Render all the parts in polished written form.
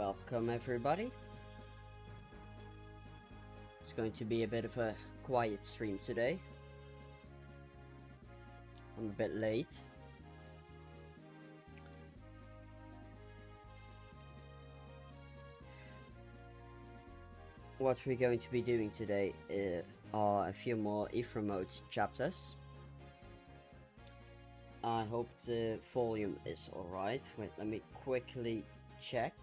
Welcome everybody. It's going to be a bit of a quiet stream today. I'm a bit late. What we're going to be doing today are a few more Ephraim chapters. I hope the volume is alright. Wait, let me quickly check.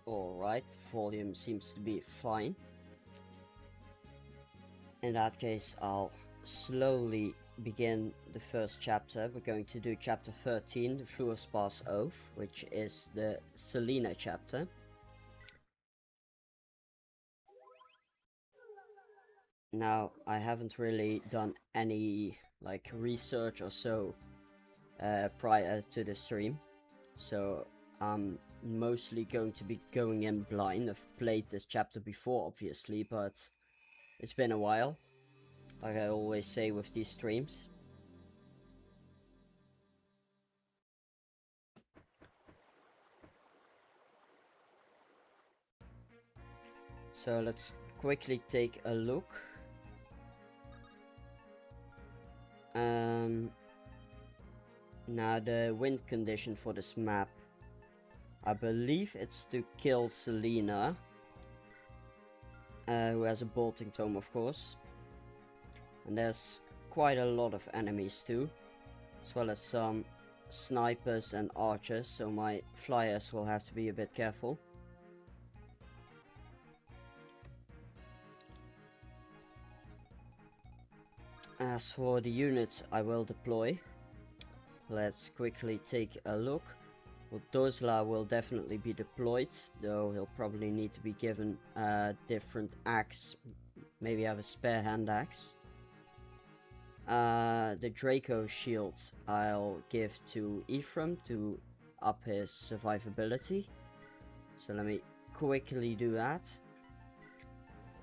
Alright, volume seems to be fine. In that case, I'll slowly begin the first chapter. We're going to do chapter 13, the Fluorspar's Oath, which is the Selena chapter. Now, I haven't really done any research or so prior to the stream, so I'm mostly going to be going in blind. I've played this chapter before, obviously, but it's been a while, like I always say with these streams. So let's quickly take a look. Now the win condition for this map, I believe it's to kill Selena, who has a bolting tome, of course. And there's quite a lot of enemies too, as well as some snipers and archers, so my flyers will have to be a bit careful. As for the units I will deploy, let's quickly take a look. Well, Dozla will definitely be deployed, though he'll probably need to be given a different axe, maybe have a spare hand axe. The Draco shield I'll give to Ephraim to up his survivability, so let me quickly do that.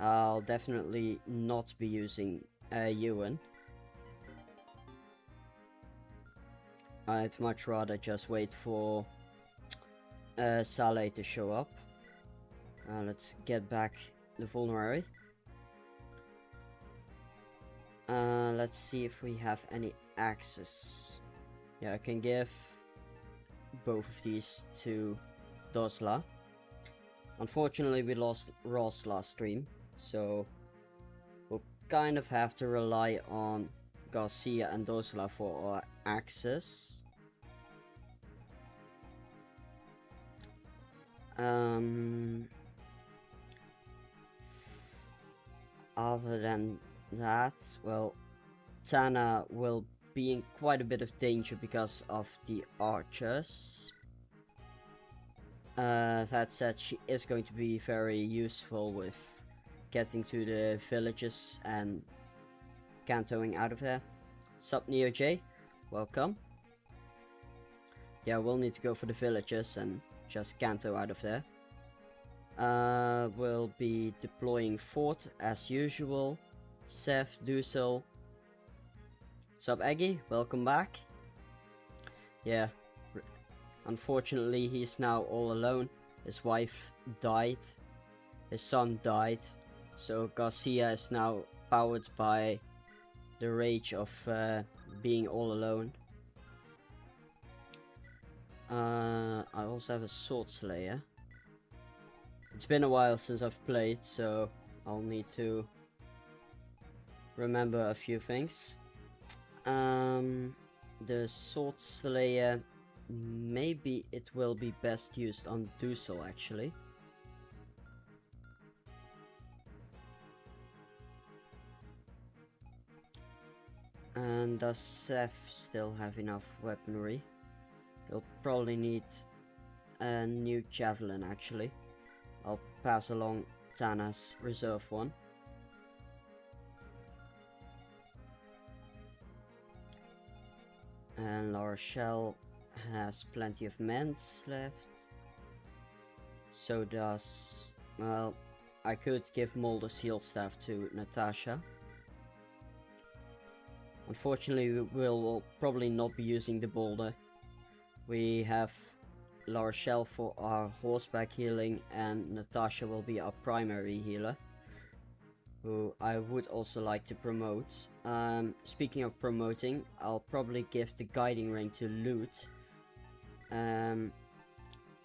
I'll definitely not be using Ewan. I'd much rather just wait for Saleh to show up. Let's get back the vulnerary. Let's see if we have any axes. Yeah, I can give both of these to Dozla. Unfortunately, we lost Ross last stream, so we'll kind of have to rely on Garcia and Dozla for our axes. Other than that, well, Tana will be in quite a bit of danger because of the archers. That said, she is going to be very useful with getting to the villages and cantoing out of there. Sup Neo J, welcome. Yeah, we'll need to go for the villages and just canto out of there. We'll be deploying Fort as usual. Seth, Dusel. Sup Eggy, welcome back. Yeah, unfortunately he's now all alone. His wife died, his son died, so Garcia is now powered by the rage of being all alone. I also have a sword slayer. It's been a while since I've played, so I'll need to remember a few things. The sword slayer, maybe it will be best used on Dusel actually. And does Seth still have enough weaponry? He'll probably need a new javelin actually. I'll pass along Tana's reserve one. And La Rochelle has plenty of mends left. So does... well, I could give Mulder's heal staff to Natasha. Unfortunately, we'll probably not be using the boulder. We have La Rochelle for our horseback healing, and Natasha will be our primary healer, who I would also like to promote. Speaking of promoting, I'll probably give the guiding ring to Loot. I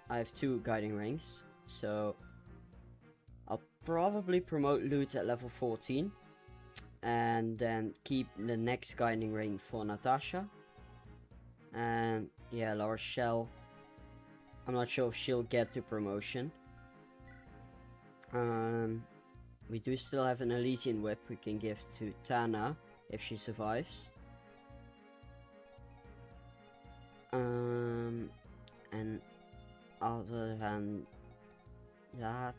have 2 guiding rings, so I'll probably promote Loot at level 14. And then keep the next guiding ring for Natasha. And yeah, La Rochelle, I'm not sure if she'll get to promotion. We do still have an Elysian whip we can give to Tana if she survives. And other than that,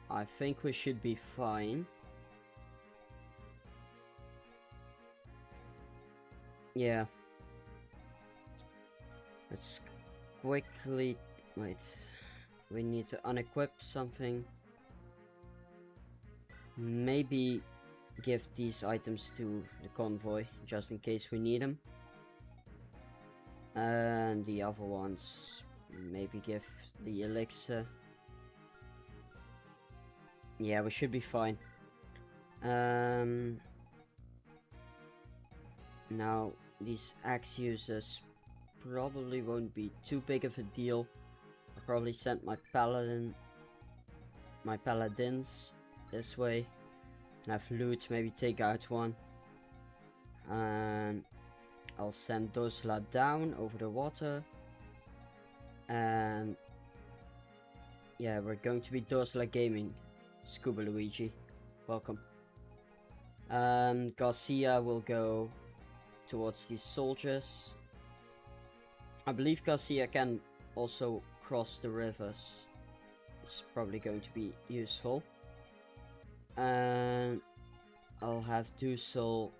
I think we should be fine. Yeah. Let's quickly... wait. We need to unequip something. Maybe give these items to the convoy, just in case we need them. And the other ones, maybe give the elixir. Yeah, we should be fine. Now, these axe users probably won't be too big of a deal. I'll probably send my paladins this way, and have Loot maybe take out one. And I'll send Dosla down over the water. And yeah, we're going to be Dosla Gaming. Scuba Luigi, welcome. Garcia will go towards these soldiers. I believe Garcia can also cross the rivers, which is probably going to be useful. And I'll have Dusel.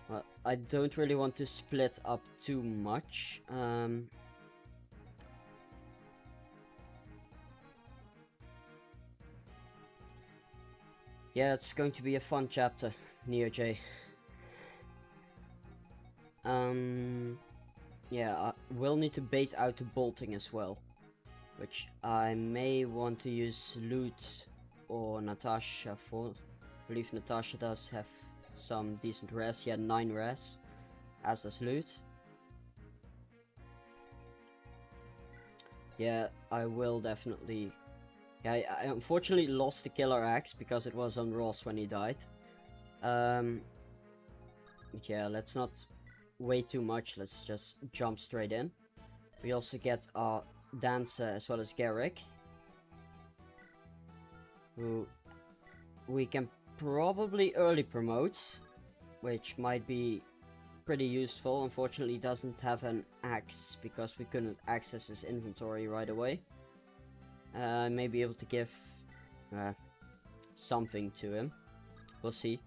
Well, I don't really want to split up too much. Yeah, it's going to be a fun chapter, Neo J. Yeah, I will need to bait out the bolting as well, which I may want to use Loot or Natasha for. I believe Natasha does have some decent res. She had 9 res, as does Loot. Yeah, I will definitely... yeah, I unfortunately lost the killer axe because it was on Ross when he died. Yeah, let's not wait too much, let's just jump straight in. We also get our dancer as well as Garrick, who we can probably early promote, which might be pretty useful. Unfortunately, he doesn't have an axe because we couldn't access his inventory right away. I may be able to give something to him. We'll see.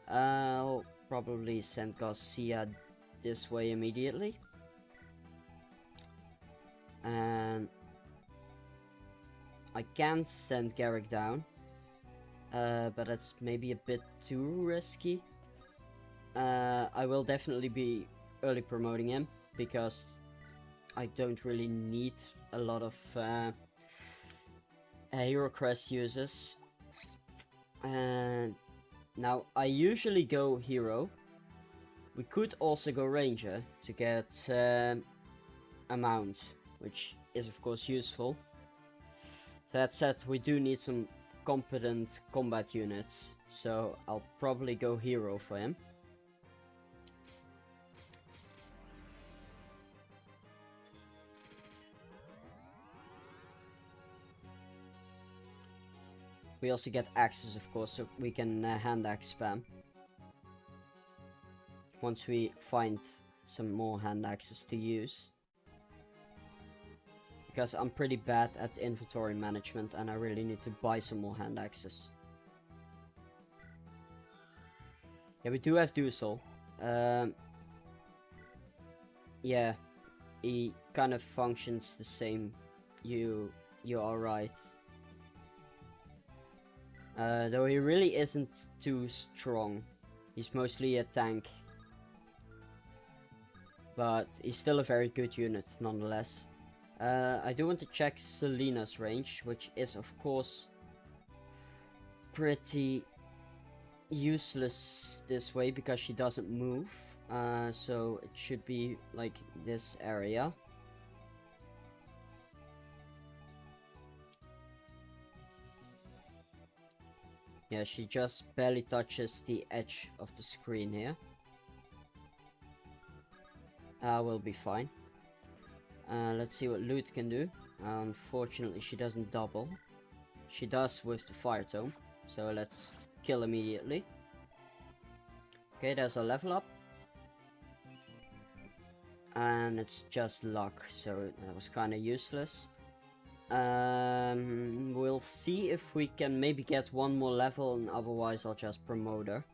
I'll probably send Garcia this way immediately. And I can send Garrick down. But that's maybe a bit too risky. I will definitely be early promoting him because I don't really need a lot of Hero Crest users. And now I usually go Hero. We could also go Ranger to get a mount, which is of course useful. That said, we do need some competent combat units, so I'll probably go Hero for him. We also get axes, of course, so we can hand axe spam. once we find some more hand axes to use. Because I'm pretty bad at inventory management and I really need to buy some more hand axes. Yeah, we do have Dusel. Yeah, he kind of functions the same. You are right. Though he really isn't too strong. He's mostly a tank. But he's still a very good unit nonetheless. I do want to check Selina's range, which is of course pretty useless this way because she doesn't move. So it should be like this area. Yeah, she just barely touches the edge of the screen here. We'll be fine. Let's see what Loot can do. Unfortunately, she doesn't double. She does with the Fire Tome. So let's kill immediately. Okay, there's a level up. And it's just luck, so that was kind of useless. We'll see if we can maybe get one more level, and otherwise I'll just promote her.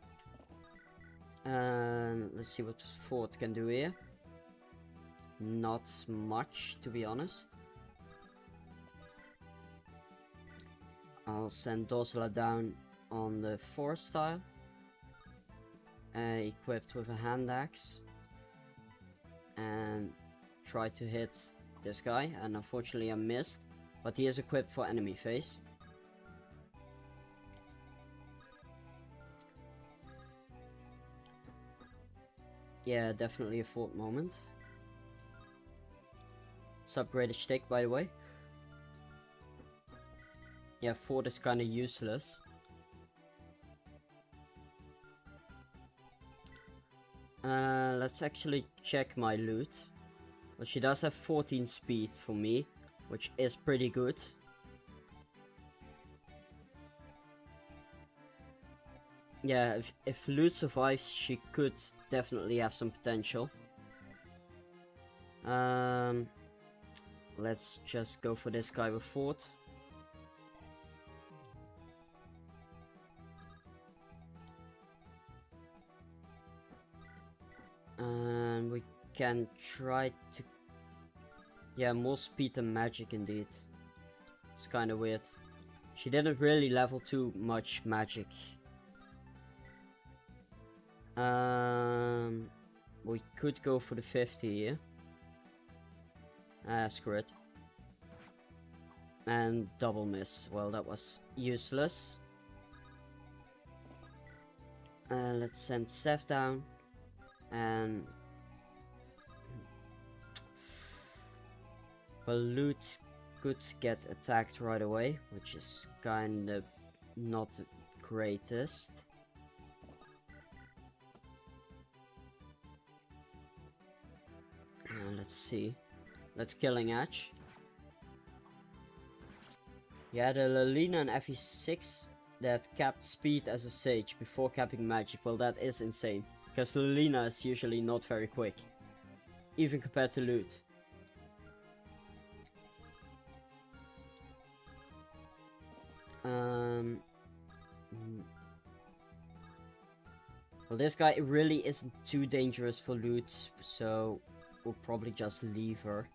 Let's see what Fort can do here. Not much, to be honest. I'll send Dosla down on the 4 style. Equipped with a hand axe. And try to hit this guy. And unfortunately I missed. But he is equipped for enemy phase. Yeah, definitely a Fort moment. It's upgraded stick, by the way. Yeah, Fort is kind of useless. Let's actually check my loot. Well, she does have 14 speed for me, which is pretty good. Yeah, if loot survives, she could definitely have some potential. Let's just go for this guy with Fort. And we can try to... Yeah, more speed and magic indeed. It's kind of weird. She didn't really level too much magic. We could go for the 50 here. Screw it. And double miss. Well, that was useless. Let's send Seth down. And... well, Loot could get attacked right away, which is kind of not the greatest. Let's see. Let's Killing Edge. Yeah, the Lelina and FE6 that capped speed as a Sage before capping magic. Well, that is insane. Because Lelina is usually not very quick. Even compared to Loot. Well, this guy really isn't too dangerous for Loot, so we'll probably just leave her.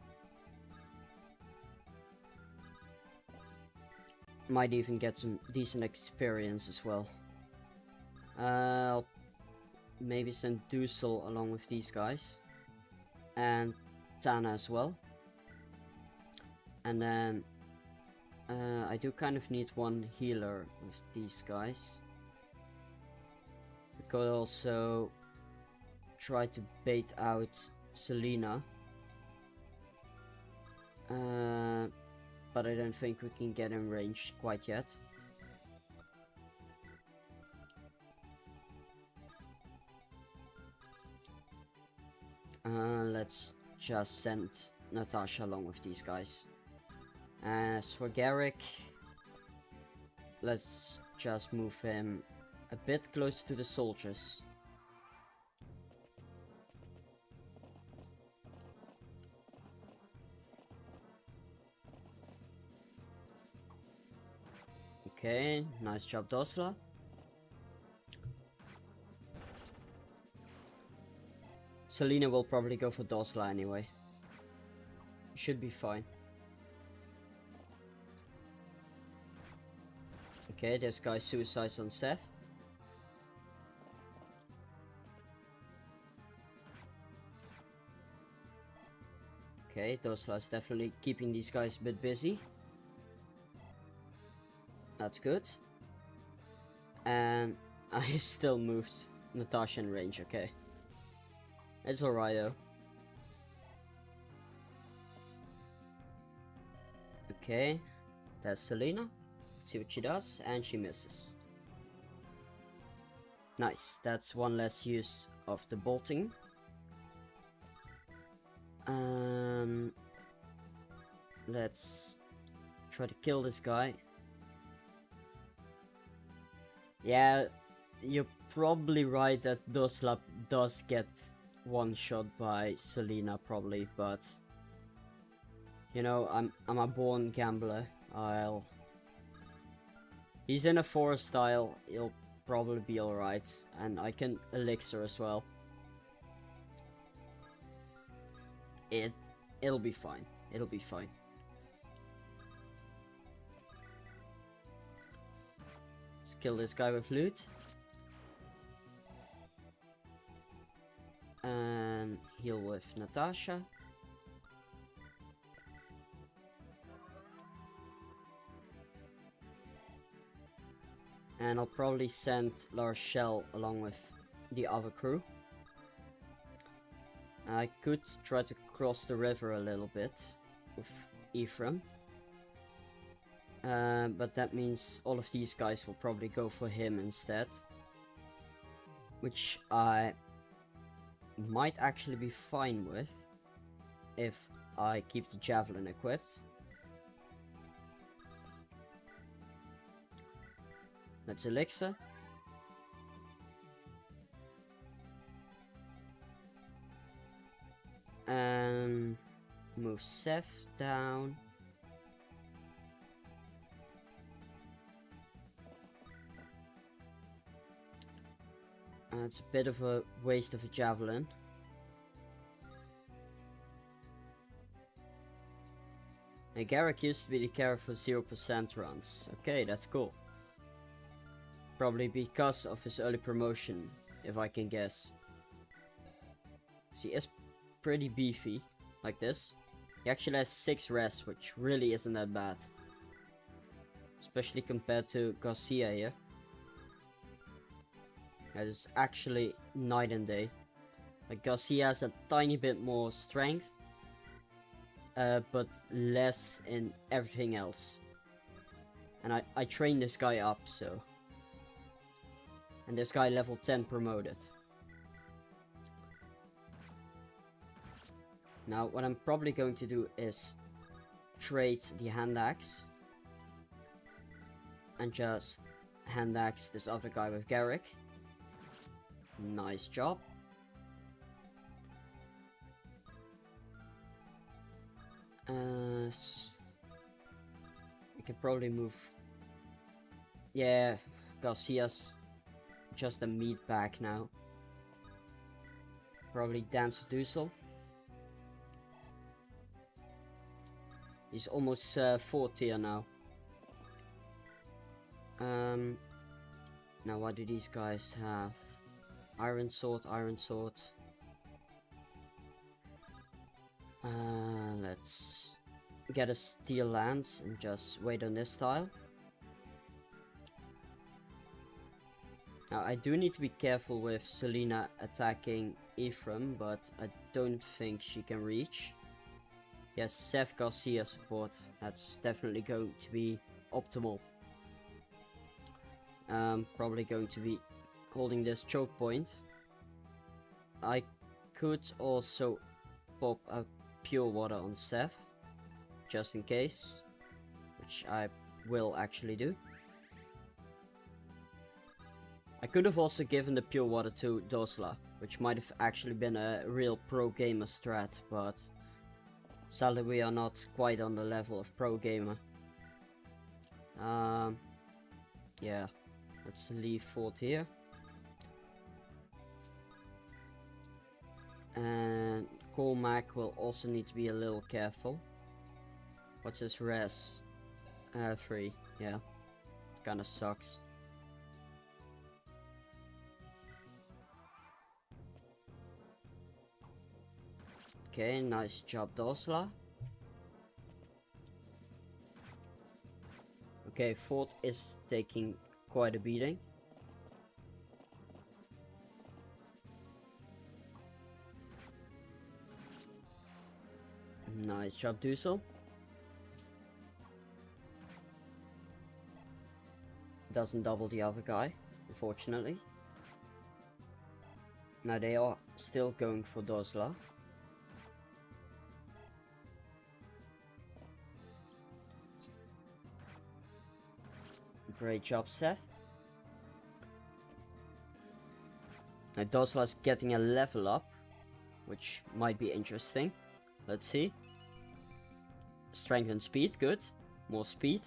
Might even get some decent experience as well. I'll maybe send Dusel along with these guys. And Tana as well. And then I do kind of need one healer with these guys. We could also try to bait out Selina. But I don't think we can get in range quite yet. Let's just send Natasha along with these guys. As for Garrick, let's just move him a bit closer to the soldiers. Okay, nice job, Dosla. Selena will probably go for Dosla anyway. Should be fine. Okay, this guy suicides on Seth. Okay, Dosla's definitely keeping these guys a bit busy. That's good. And I still moved Natasha in range, okay. It's alright though. Okay, that's Selena. Let's see what she does, and she misses. Nice, that's one less use of the bolting. Let's try to kill this guy. Yeah, you're probably right that Dosla does get one shot by Selena probably, but you know, I'm a born gambler. He's in a forest style, he'll probably be alright, and I can elixir as well. It'll be fine. It'll be fine. Let's kill this guy with loot. And heal with Natasha. And I'll probably send Larshell along with the other crew. I could try to cross the river a little bit with Ephraim. But that means all of these guys will probably go for him instead. Which I might actually be fine with if I keep the javelin equipped. Let's elixir. And move Seth down. It's a bit of a waste of a javelin. And Garrick used to be the character for 0% runs. Okay, that's cool. Probably because of his early promotion, if I can guess. See, he is pretty beefy, like this. He actually has 6 res, which really isn't that bad. Especially compared to Garcia here. That is actually night and day. Like, Garcia has a tiny bit more strength. But less in everything else. And I trained this guy up, so. And this guy level 10 promoted. Now, what I'm probably going to do is trade the hand axe. And just hand axe this other guy with Garrick. Nice job. We can probably move. Yeah, Garcia's just a meat bag now. Probably dance with Dusel. He's almost 4 tier now. Now what do these guys have? Iron sword, iron sword. Let's get a steel lance and just wait on this tile. Now I do need to be careful with Selena attacking Ephraim, but I don't think she can reach. Yes, Seth Garcia support. That's definitely going to be optimal. Probably going to be holding this choke point. I could also pop a pure water on Seth, just in case, which I will actually do. I could have also given the pure water to Dosla, which might have actually been a real pro gamer strat, but sadly we are not quite on the level of pro gamer. Yeah, let's leave fort here. And Cormac will also need to be a little careful. What's his res? 3. Yeah, kinda sucks. Okay, nice job, Dosla. Okay, fort is taking quite a beating. Nice job, Dusel. Doesn't double the other guy, unfortunately. Now they are still going for Dosla. Great job, Seth. Now Dosla's getting a level up, which might be interesting. Let's see. Strength and speed, good. More speed.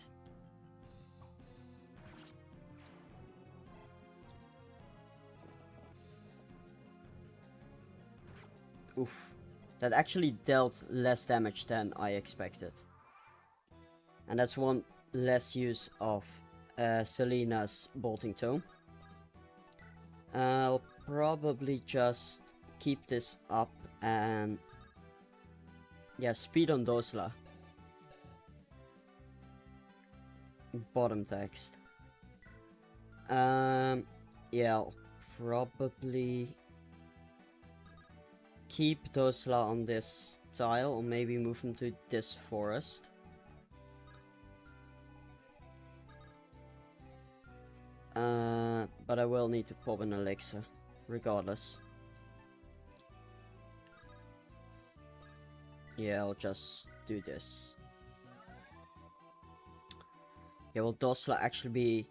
Oof. That actually dealt less damage than I expected. And that's one less use of Selena's bolting tome. I'll probably just keep this up and yeah, speed on Dosla. Bottom text. Yeah, I'll probably keep Dosla on this tile, or maybe move him to this forest. But I will need to pop an elixir, regardless. Yeah, I'll just do this. Yeah, will Dosla actually be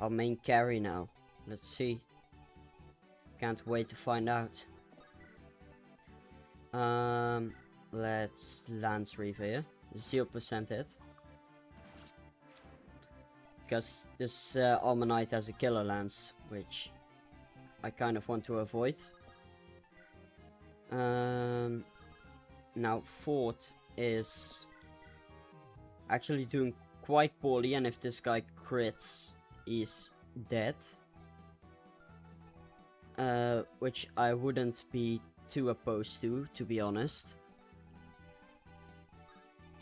our main carry now? Let's see. Can't wait to find out. Let's Lance Reaver here. 0% hit. Because this Armor Knight has a killer lance, which I kind of want to avoid. Now fort is actually doing quite poorly, and if this guy crits, he's dead. Which I wouldn't be too opposed to be honest.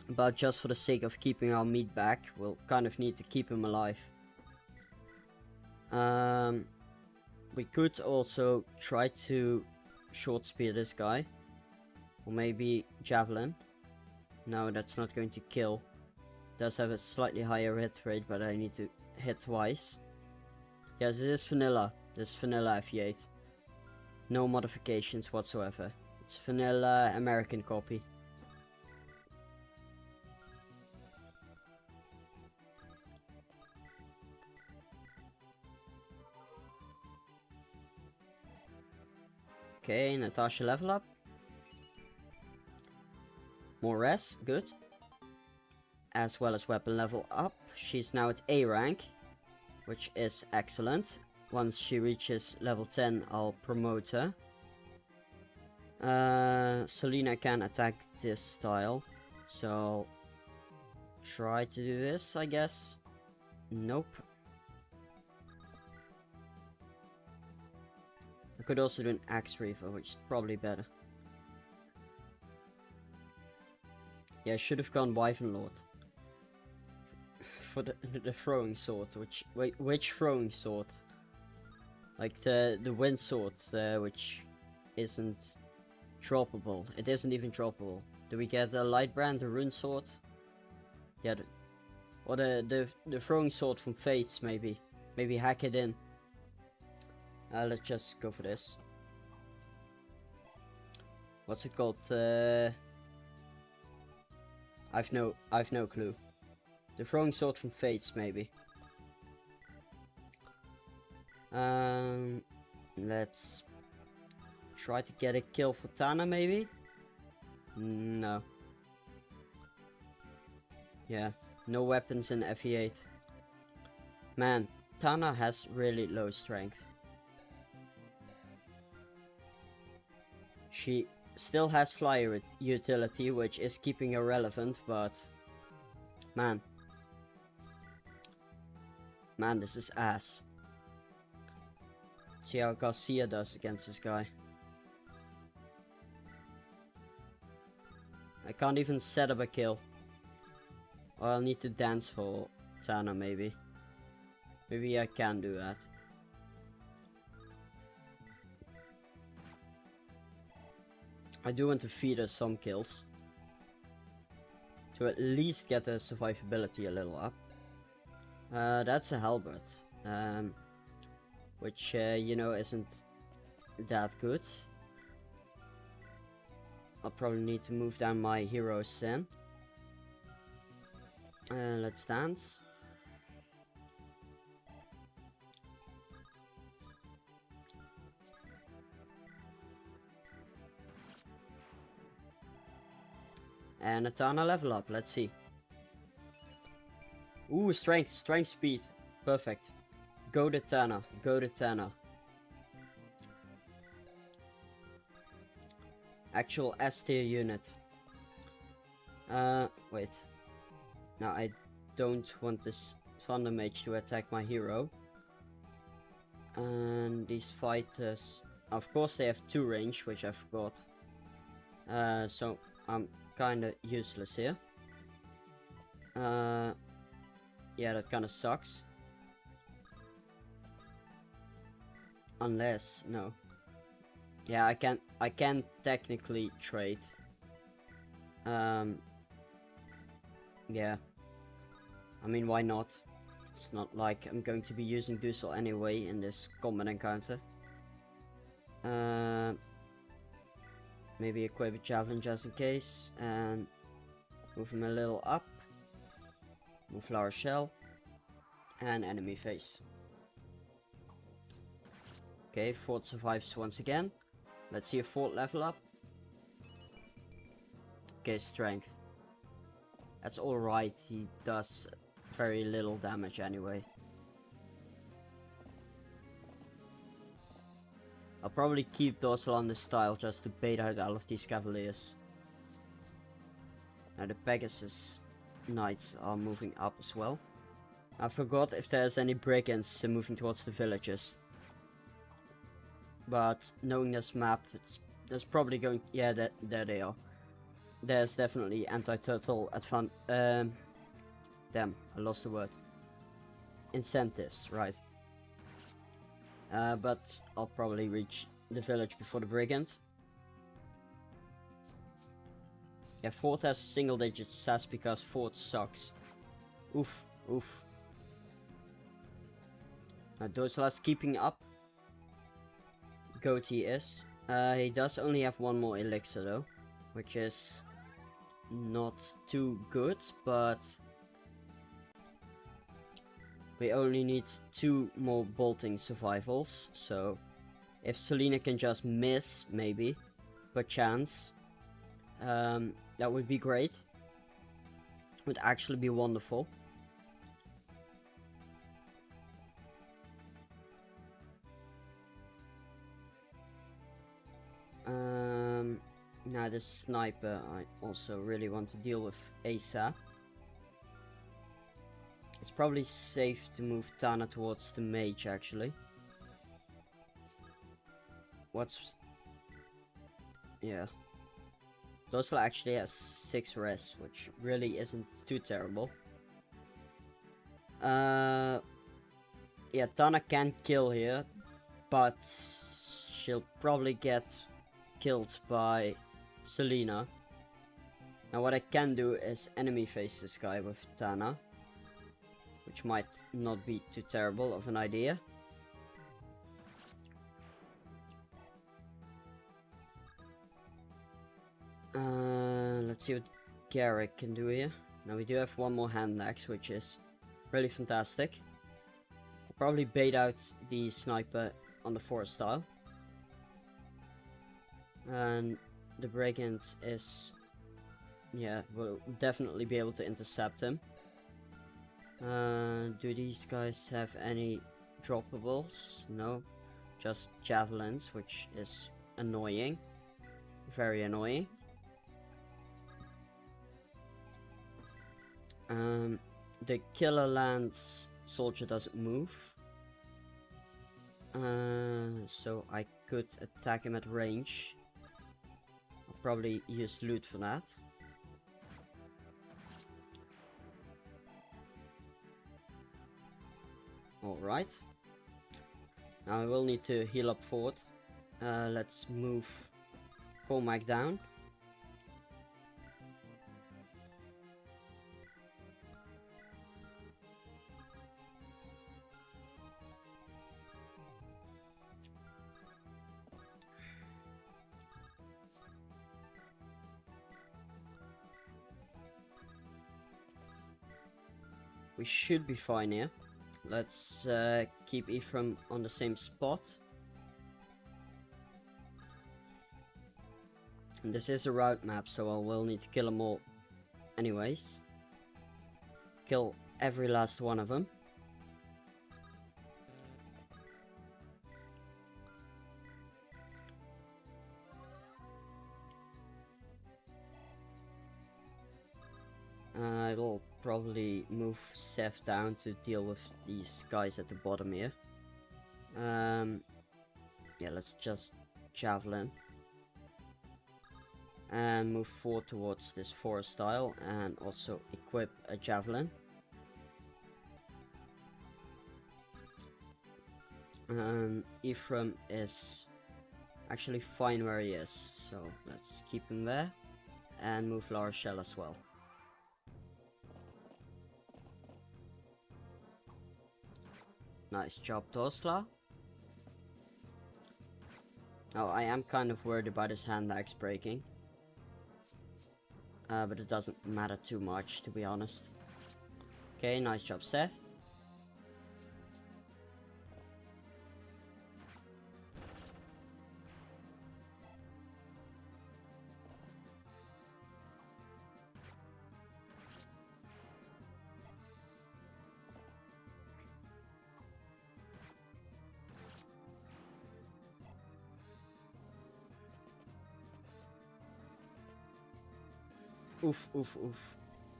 But just for the sake of keeping our meat back, we'll kind of need to keep him alive. We could also try to short spear this guy. Or maybe javelin. No, that's not going to kill. Does have a slightly higher hit rate, but I need to hit twice. Yeah, this is vanilla. This is vanilla FE8. No modifications whatsoever. It's vanilla American copy. Okay, Natasha level up. More res, good. As well as weapon level up. She's now at A rank, which is excellent. Once she reaches level 10, I'll promote her. Selena can attack this style, so try to do this, I guess. Nope. I could also do an Axe Reaver, which is probably better. Yeah, I should have gone Wyvern Lord. For the throwing sword, which throwing sword? Like the wind sword, which isn't droppable. It isn't even droppable. Do we get a light brand, a rune sword? Yeah, or the throwing sword from Fates, maybe. Maybe hack it in. Let's just go for this. What's it called? I've no clue. The throwing sword from Fates, maybe. Let's try to get a kill for Tana, maybe? No. Yeah, no weapons in FE8. Man, Tana has really low strength. She still has flyer utility, which is keeping her relevant, but man, this is ass. See how Garcia does against this guy. I can't even set up a kill. Or I'll need to dance for Tana, maybe. Maybe I can do that. I do want to feed her some kills. To at least get her survivability a little up. That's a halberd. Which, you know, isn't that good. I'll probably need to move down my hero Sin. Let's dance. And a Tana level up, let's see. Ooh, strength, speed. Perfect. Go to Tana, Actual S tier unit. Wait. No, I don't want this Thunder Mage to attack my hero. And these fighters, of course they have 2 range, which I forgot. So I'm kinda useless here. Yeah, that kinda sucks. Unless, no. Yeah, I can technically trade. Yeah. I mean, why not? It's not like I'm going to be using Dussel anyway in this combat encounter. Maybe equip a javelin just in case, and move him a little up. Move flower shell, and enemy face. Okay, Fort survives once again. Let's see a Fort level up. Okay, strength. That's alright, he does very little damage anyway. I'll probably keep Dorsal on this style just to bait out all of these cavaliers. Now the Pegasus Knights are moving up as well. I forgot if there's any brigands moving towards the villages. But knowing this map, there's probably going... Yeah, there they are. There's definitely anti-turtle damn, I lost the word. Incentives, right. But I'll probably reach the village before the brigands. Yeah, Fort has single digit stats because Fort sucks. Oof, oof. Now Dorsala's keeping up. Goatee is. He does only have 1 more elixir though, which is not too good, but we only need 2 more bolting survivals, so if Selena can just miss, maybe, per chance, that would be great. Would actually be wonderful. Now the sniper I also really want to deal with ASAP. It's probably safe to move Tana towards the mage actually. Yeah. Dorsal actually has 6 res, which really isn't too terrible. Yeah, Tana can kill here, but she'll probably get killed by Selena. Now what I can do is enemy face this guy with Tana, which might not be too terrible of an idea. Let's see what Garrick can do here. Now we do have 1 more hand axe, which is really fantastic. I'll probably bait out the sniper on the forest style. And the brigand is... yeah, we'll definitely be able to intercept him. Do these guys have any droppables. No, just javelins, which is annoying. Very annoying. The Killer Lance soldier doesn't move. So I could attack him at range. I'll probably use loot for that. Alright. Now I will need to heal up forward. Let's move Cormac down. We should be fine here. Let's keep Ephraim on the same spot. And this is a route map, so I will need to kill them all anyways. Kill every last one of them. I will probably move Seth down to deal with these guys at the bottom here. Yeah, let's just javelin. And move forward towards this forest tile and also equip a javelin. Ephraim is actually fine where he is, so let's keep him there. And move La Rochelle as well. Nice job, Tosla. Oh, I am kind of worried about his hand axe breaking. But it doesn't matter too much, to be honest. Okay, nice job, Seth. Oof, oof, oof.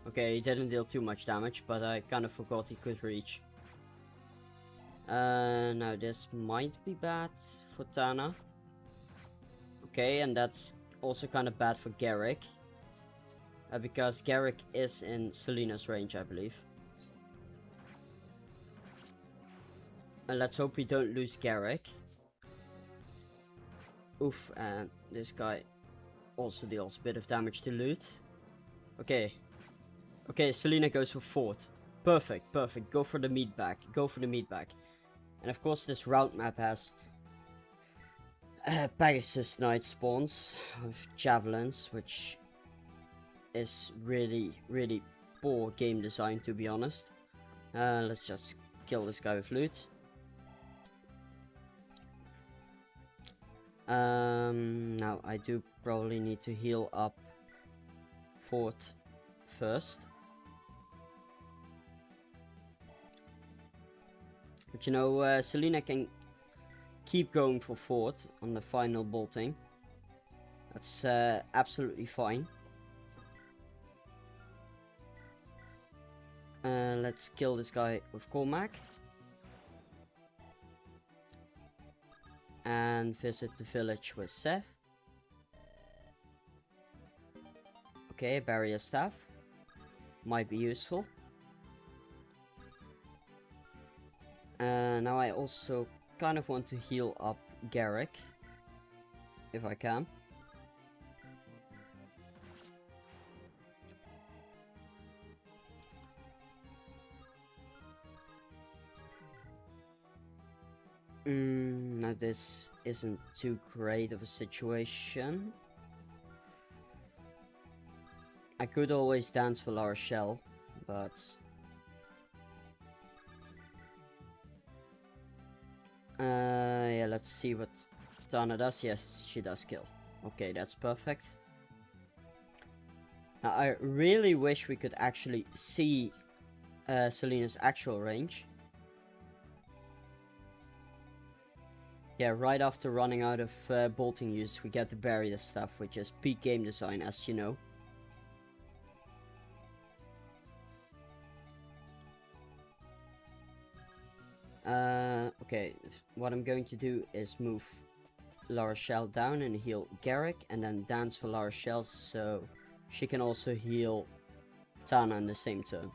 Okay, he didn't deal too much damage, but I kind of forgot he could reach. Now this might be bad for Tana. Okay, and that's also kind of bad for Garrick. Because Garrick is in Selena's range, I believe. And let's hope we don't lose Garrick. Oof, and this guy also deals a bit of damage to loot. Okay. Okay, Selena goes for fourth. Perfect, perfect. Go for the meat bag. Go for the meat bag. And of course this route map has Pegasus Knight spawns with javelins, which is really, really poor game design, to be honest. Let's just kill this guy with loot. Now I do probably need to heal up Fort first. But you know, Selena can keep going for Fort on the final bolting. That's absolutely fine. Let's kill this guy with Cormac. And visit the village with Seth. Okay, barrier staff. Might be useful. Now I also kind of want to heal up Garrick. If I can. Now this isn't too great of a situation. I could always dance for La Rochelle, but yeah, let's see what Tana does. Yes, she does kill. Okay, that's perfect. Now, I really wish we could actually see Selena's actual range. Yeah, right after running out of bolting use, we get the barrier stuff, which is peak game design, as you know. Okay, what I'm going to do is move La Rochelle down and heal Garrick, and then dance for La Rochelle so she can also heal Tana in the same turn.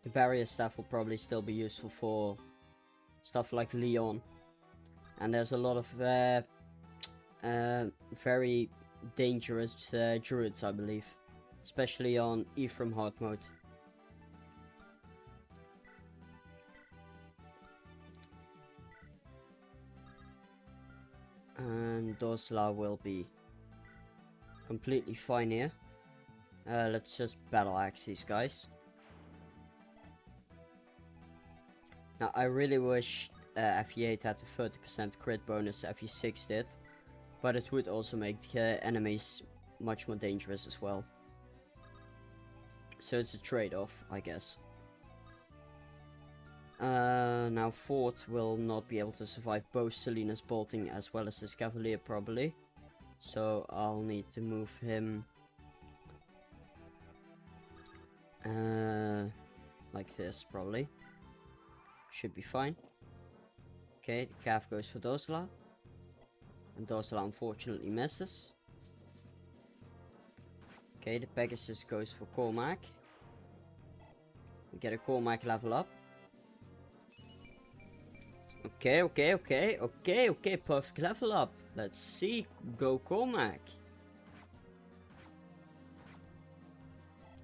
The barrier staff will probably still be useful for stuff like Leon. And there's a lot of very dangerous druids, I believe. Especially on Ephraim hard mode. And Dosla will be completely fine here. Let's just battle axe these guys. Now, I really wish FE8 had a 30% crit bonus FE6 did, but it would also make enemies much more dangerous as well. So it's a trade-off, I guess. Now Fort will not be able to survive both Selena's bolting as well as his Cavalier probably. So I'll need to move him like this probably. Should be fine. Okay, the calf goes for Dosla. And Dosla unfortunately misses. Okay, the Pegasus goes for Cormac. We get a Cormac level up. Okay, perfect level up. Let's see, go Cormac.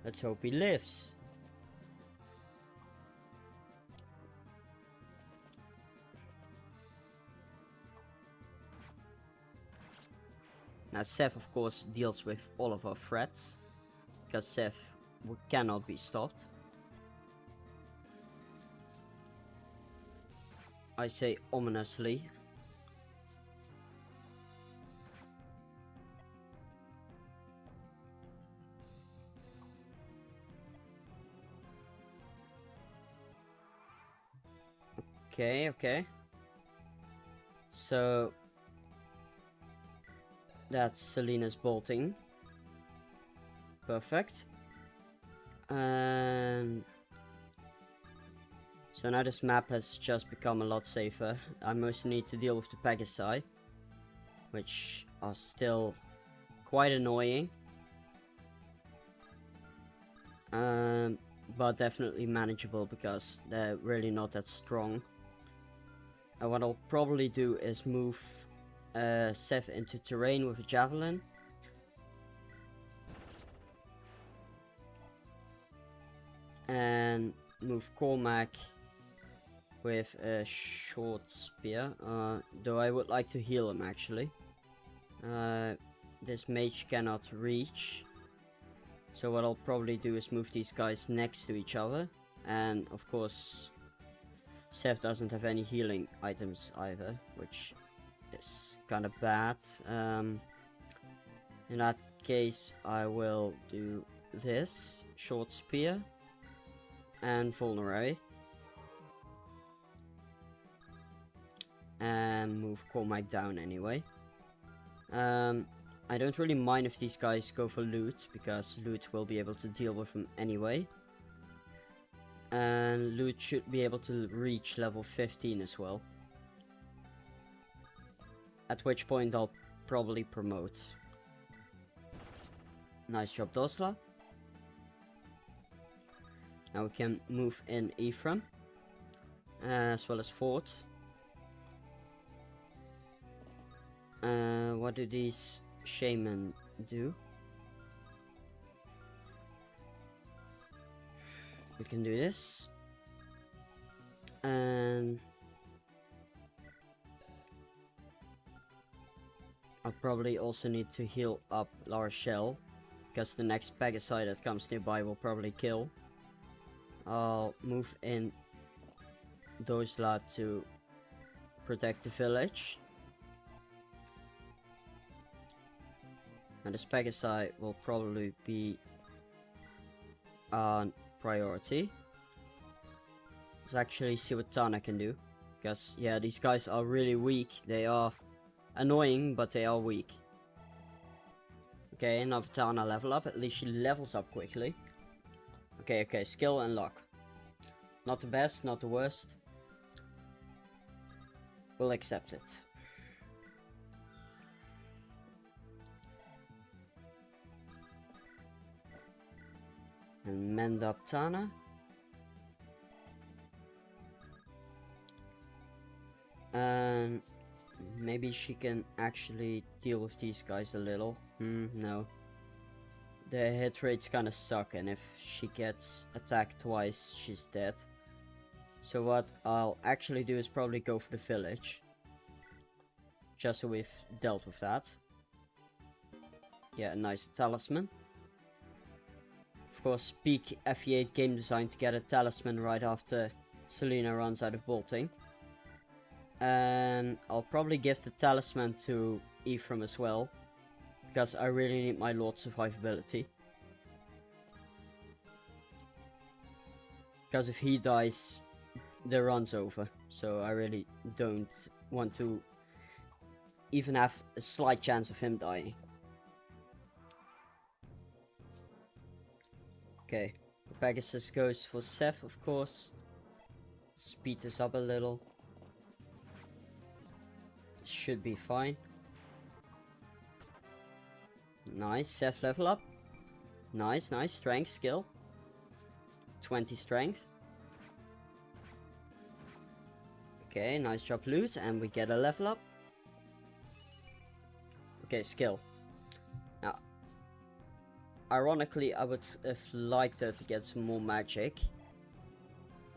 Let's hope he lives. Now Seth of course deals with all of our threats, because Seth cannot be stopped. I say ominously. Okay. So that's Selena's bolting. Perfect. And so now this map has just become a lot safer. I mostly need to deal with the Pegasi, which are still quite annoying. But definitely manageable because they're really not that strong. And what I'll probably do is move Seth into terrain with a javelin. And move Cormac with a short spear. Though I would like to heal him actually. This mage cannot reach. So what I'll probably do is move these guys next to each other. And of course Seth doesn't have any healing items either, which is kind of bad. In that case I will do this short spear and vulnerary. And move Cormac down anyway. I don't really mind if these guys go for loot, because loot will be able to deal with them anyway. And loot should be able to reach level 15 as well. At which point I'll probably promote. Nice job, Dosla. Now we can move in Ephraim, as well as Fort. What do these shaman do? We can do this. And I'll probably also need to heal up La Rochelle, because the next Pegasi that comes nearby will probably kill. I'll move in Dosla to protect the village. And this Pegasi will probably be on priority. Let's actually see what Tana can do. Because, yeah, these guys are really weak. They are annoying, but they are weak. Okay, another Tana level up. At least she levels up quickly. Okay, skill and luck. Not the best, not the worst. We'll accept it. And mend up Tana. And maybe she can actually deal with these guys a little. No. The hit rates kinda suck, and if she gets attacked twice, she's dead. So what I'll actually do is probably go for the village. Just so we've dealt with that. Yeah, a nice talisman. Of course, peak FE8 game design to get a talisman right after Selena runs out of bolting. And I'll probably give the talisman to Ephraim as well. Because I really need my Lord survivability. Because if he dies, the run's over. So I really don't want to even have a slight chance of him dying. Okay, Pegasus goes for Seth, of course. Speed this up a little. Should be fine. Nice, Seth level up. Nice, strength, skill. 20 strength. Okay, nice job loot, and we get a level up. Okay, skill. Now, ironically, I would have liked her to get some more magic.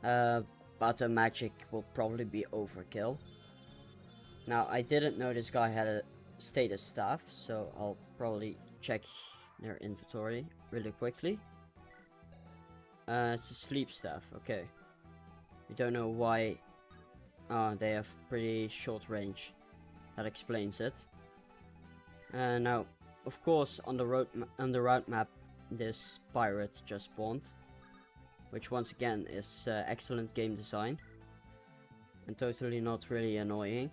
But the magic will probably be overkill. Now, I didn't know this guy had a status staff, so I'll probably check their inventory really quickly. It's a sleep staff, okay. We don't know why. They have pretty short range. That explains it. Now, of course, on the route map, this pirate just spawned, which once again is excellent game design and totally not really annoying.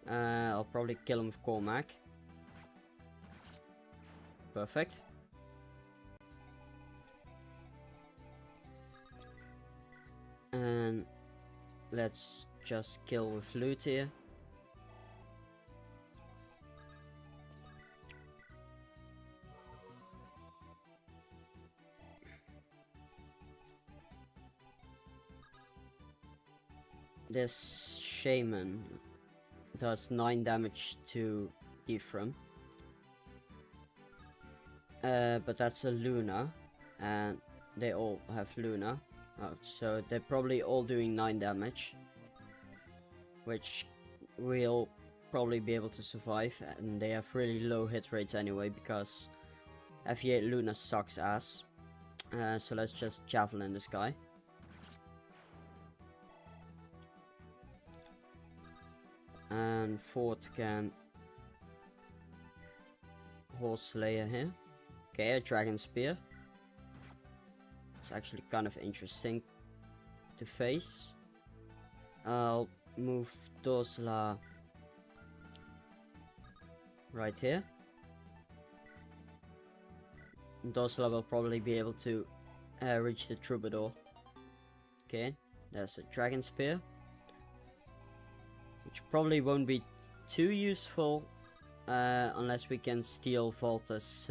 I'll probably kill him with Cormac. Perfect. And let's just kill with loot here. This shaman does 9 damage to Ephraim. But that's a Luna, and they all have Luna. So they're probably all doing 9 damage, which we'll probably be able to survive, and they have really low hit rates anyway, because FE8 Luna sucks ass. So let's just javelin this guy. And Fort can Horse Slayer here. Okay, a Dragon Spear. It's actually kind of interesting to face. I'll move Dosla right here. Dosla will probably be able to reach the Troubadour. Okay, there's a Dragon Spear, which probably won't be too useful unless we can steal Volta's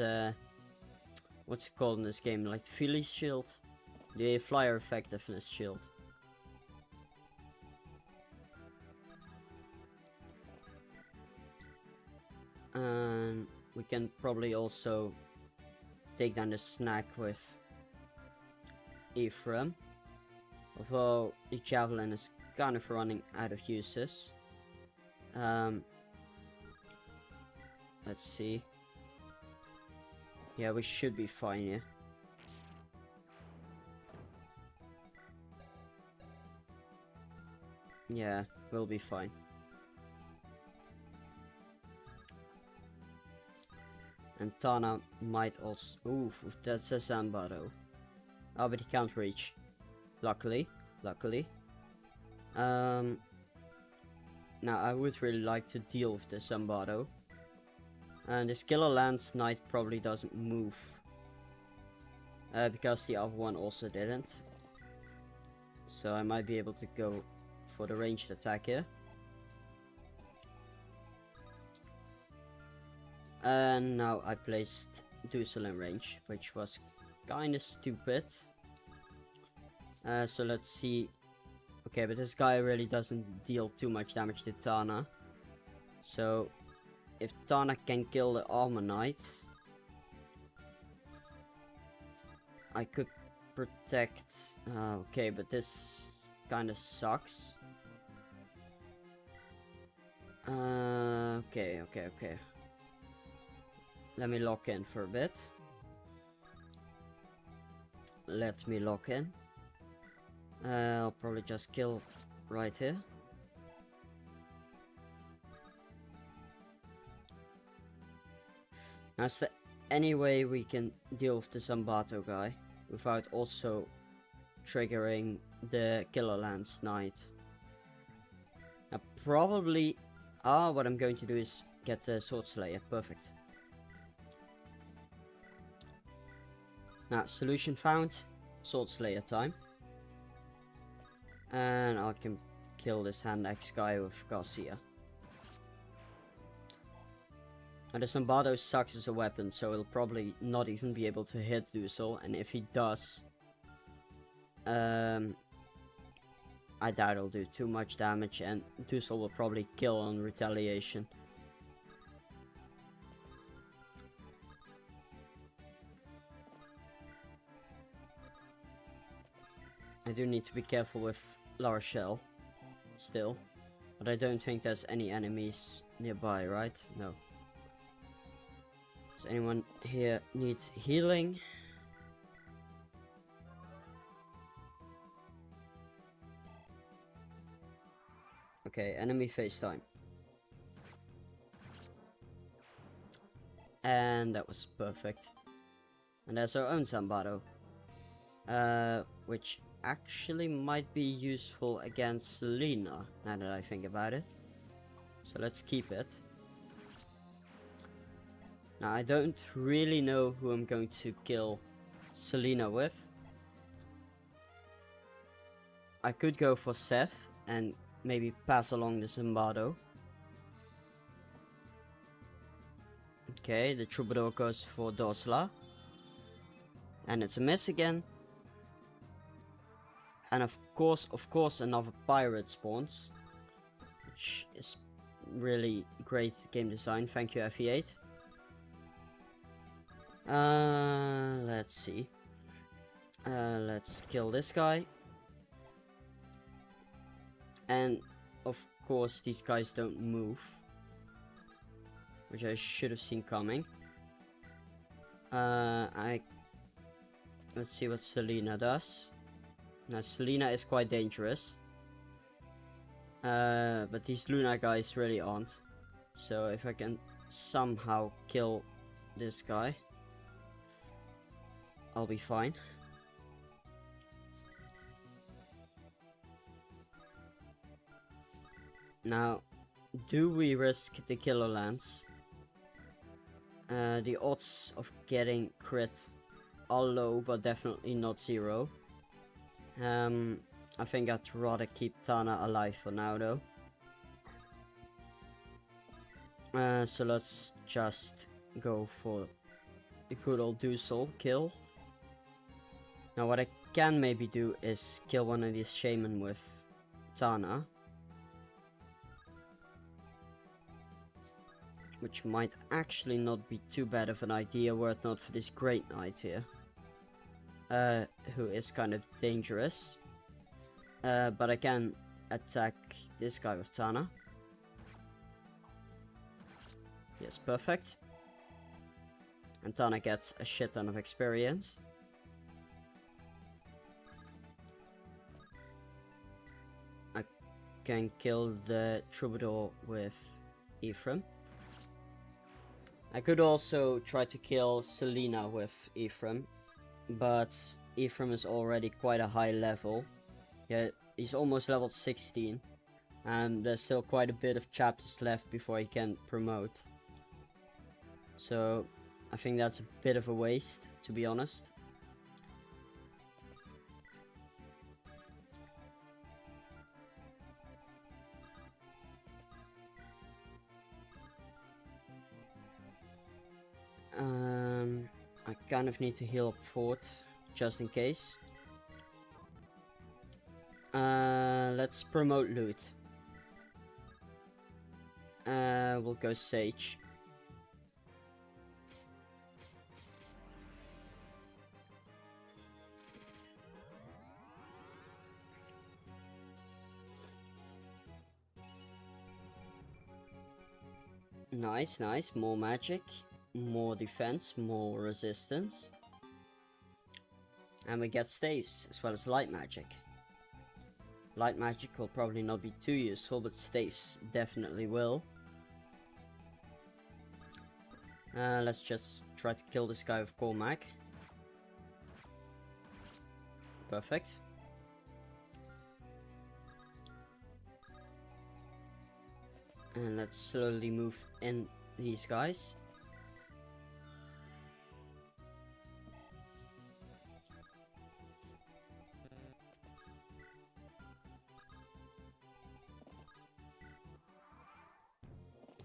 what's it called in this game, like Philly's shield, the flyer effectiveness shield. And we can probably also take down the snack with Ephraim, although the javelin is kind of running out of uses. Let's see. Yeah, we should be fine here. Yeah, we'll be fine. And Tana might also... Oof, that's a Zambado. Oh, but he can't reach. Luckily. Now I would really like to deal with the Zambado. And this Killer Lance Knight probably doesn't move. Because the other one also didn't. So I might be able to go for the ranged attack here. And now I placed Dussel in range, which was kinda stupid. So let's see. Okay, but this guy really doesn't deal too much damage to Tana. So if Tana can kill the Armor Knight, I could protect... okay, but this kinda sucks. Okay. Let me lock in for a bit. Let me lock in. I'll probably just kill right here. Now, is there any way we can deal with the Zambato guy without also triggering the Killer Lance Knight? Now, probably... what I'm going to do is get the Sword Slayer. Perfect. Now, solution found. Sword Slayer time. And I can kill this hand axe guy with Garcia. Now, the Zambado sucks as a weapon, so he'll probably not even be able to hit Dussel. And if he does, I doubt he'll do too much damage, and Dussel will probably kill on retaliation. I do need to be careful with La Rochelle, still. But I don't think there's any enemies nearby, right? No. Does anyone here need healing? Okay, enemy face time. And that was perfect. And there's our own Zambado. Which actually might be useful against Selena, now that I think about it. So let's keep it. Now, I don't really know who I'm going to kill Selena with. I could go for Seth and maybe pass along the Zambado. Okay, the Troubadour goes for Dosla. And it's a miss again. And of course, another pirate spawns. Which is really great game design. Thank you, FE8. Let's see. Let's kill this guy. And of course, these guys don't move. Which I should have seen coming. Let's see what Selena does. Now, Selena is quite dangerous. But these Luna guys really aren't. So if I can somehow kill this guy, I'll be fine. Now, do we risk the Killer Lance? The odds of getting crit are low, but definitely not zero. I think I'd rather keep Tana alive for now, though. So let's just go for a good old Dussel kill. Now, what I can maybe do is kill one of these shaman with Tana. Which might actually not be too bad of an idea were it not for this Great Knight here. Who is kind of dangerous. But I can attack this guy with Tana. Yes, perfect. And Tana gets a shit ton of experience. I can kill the Troubadour with Ephraim. I could also try to kill Selena with Ephraim, but Ephraim is already quite a high level. Yeah, he's almost level 16, and there's still quite a bit of chapters left before he can promote. So I think that's a bit of a waste, to be honest. I kind of need to heal up Fort, just in case. Let's promote loot. We'll go Sage. Nice, nice. More magic, more defense, more resistance. And we get staves, as well as light magic. Light magic will probably not be too useful, but staves definitely will. Let's just try to kill this guy with Cormac. Perfect. And let's slowly move in these guys.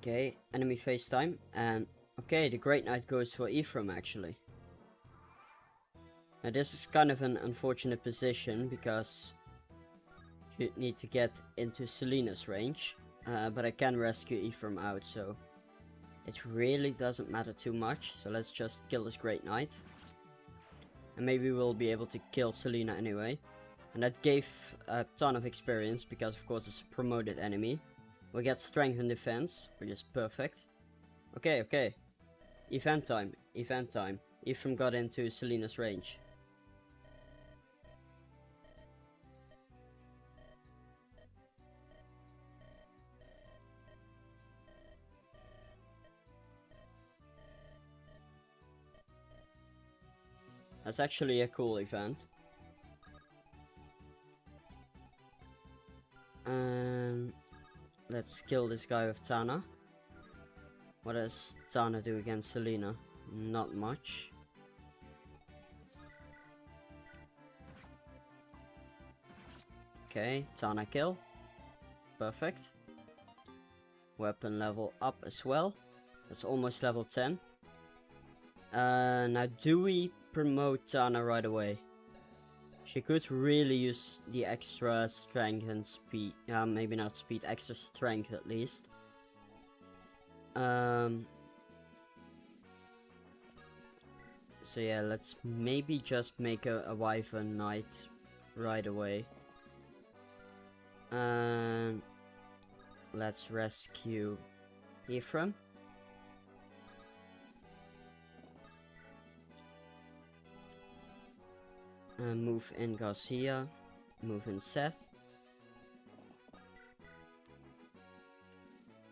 Okay, enemy face time, and okay, the Great Knight goes for Ephraim actually. Now this is kind of an unfortunate position because you need to get into Selena's range, but I can rescue Ephraim out, so it really doesn't matter too much. So let's just kill this Great Knight, and maybe we'll be able to kill Selena anyway. And that gave a ton of experience because of course it's a promoted enemy. We'll get strength and defense, which is perfect. Okay, okay. Event time, event time. Ephraim got into Selena's range. That's actually a cool event. Let's kill this guy with Tana. What does Tana do against Selena? Not much. Okay, Tana kill. Perfect. Weapon level up as well. That's almost level 10. Now do we promote Tana right away? She could really use the extra strength and speed. Maybe not speed, extra strength at least. So yeah, let's maybe just make a Wyvern Knight right away. Let's rescue Ephraim. Move in Garcia, move in Seth.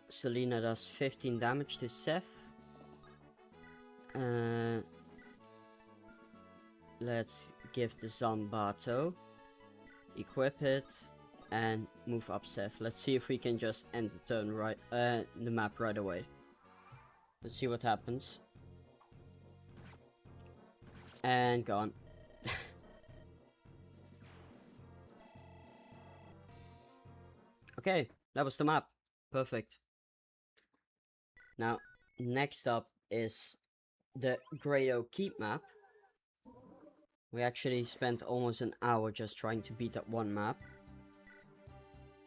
Selena does 15 damage to Seth. Let's give the Zambato, equip it, and move up Seth. Let's see if we can just end the turn right, the map right away. Let's see what happens. And gone. Okay, that was the map. Perfect. Now, next up is the Grado Keep map. We actually spent almost an hour just trying to beat that one map.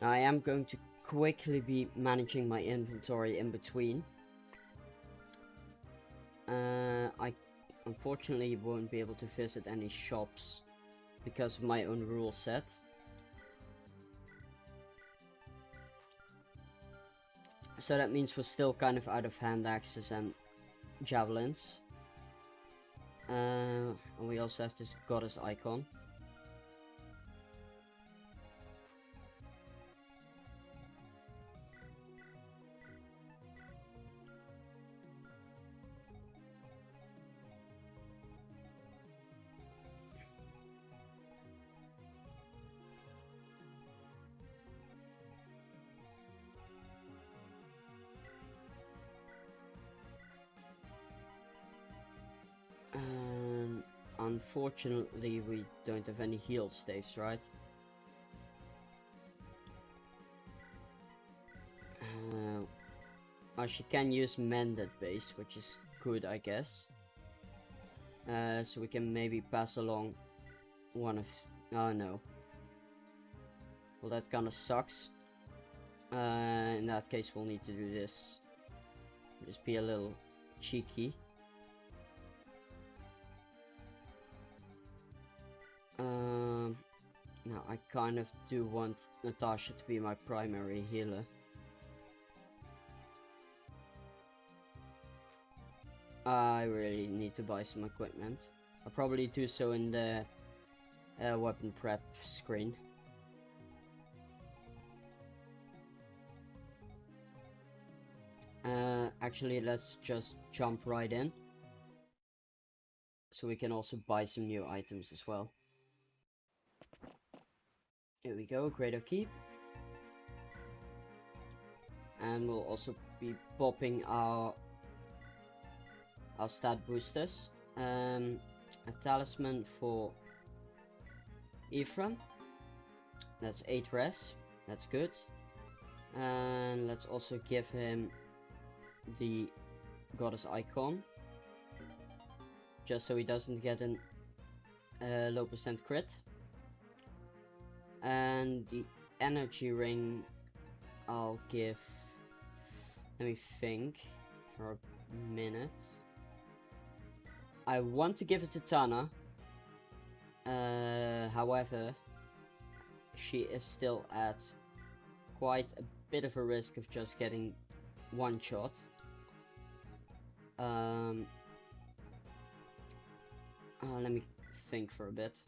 Now, I am going to quickly be managing my inventory in between. I unfortunately won't be able to visit any shops because of my own rule set. So that means we're still kind of out of hand axes and javelins. And we also have this goddess icon. unfortunately we don't have any heal staves, right? She can use mended base, which is good, I guess. So we can maybe pass along one of... oh no. Well, that kind of sucks. In that case we'll need to do this. Just be a little cheeky. Now I kind of do want Natasha to be my primary healer. I really need to buy some equipment. I'll probably do so in the weapon prep screen. Actually, let's just jump right in. So we can also buy some new items as well. Here we go, Grado Keep. And we'll also be popping our stat boosters. A talisman for Ephraim. That's 8 res. That's good. And let's also give him the goddess icon. Just so he doesn't get an low percent crit. And the energy ring I'll give... let me think for a minute. I want to give it to Tana. However, she is still at quite a bit of a risk of just getting one shot. Let me think for a bit.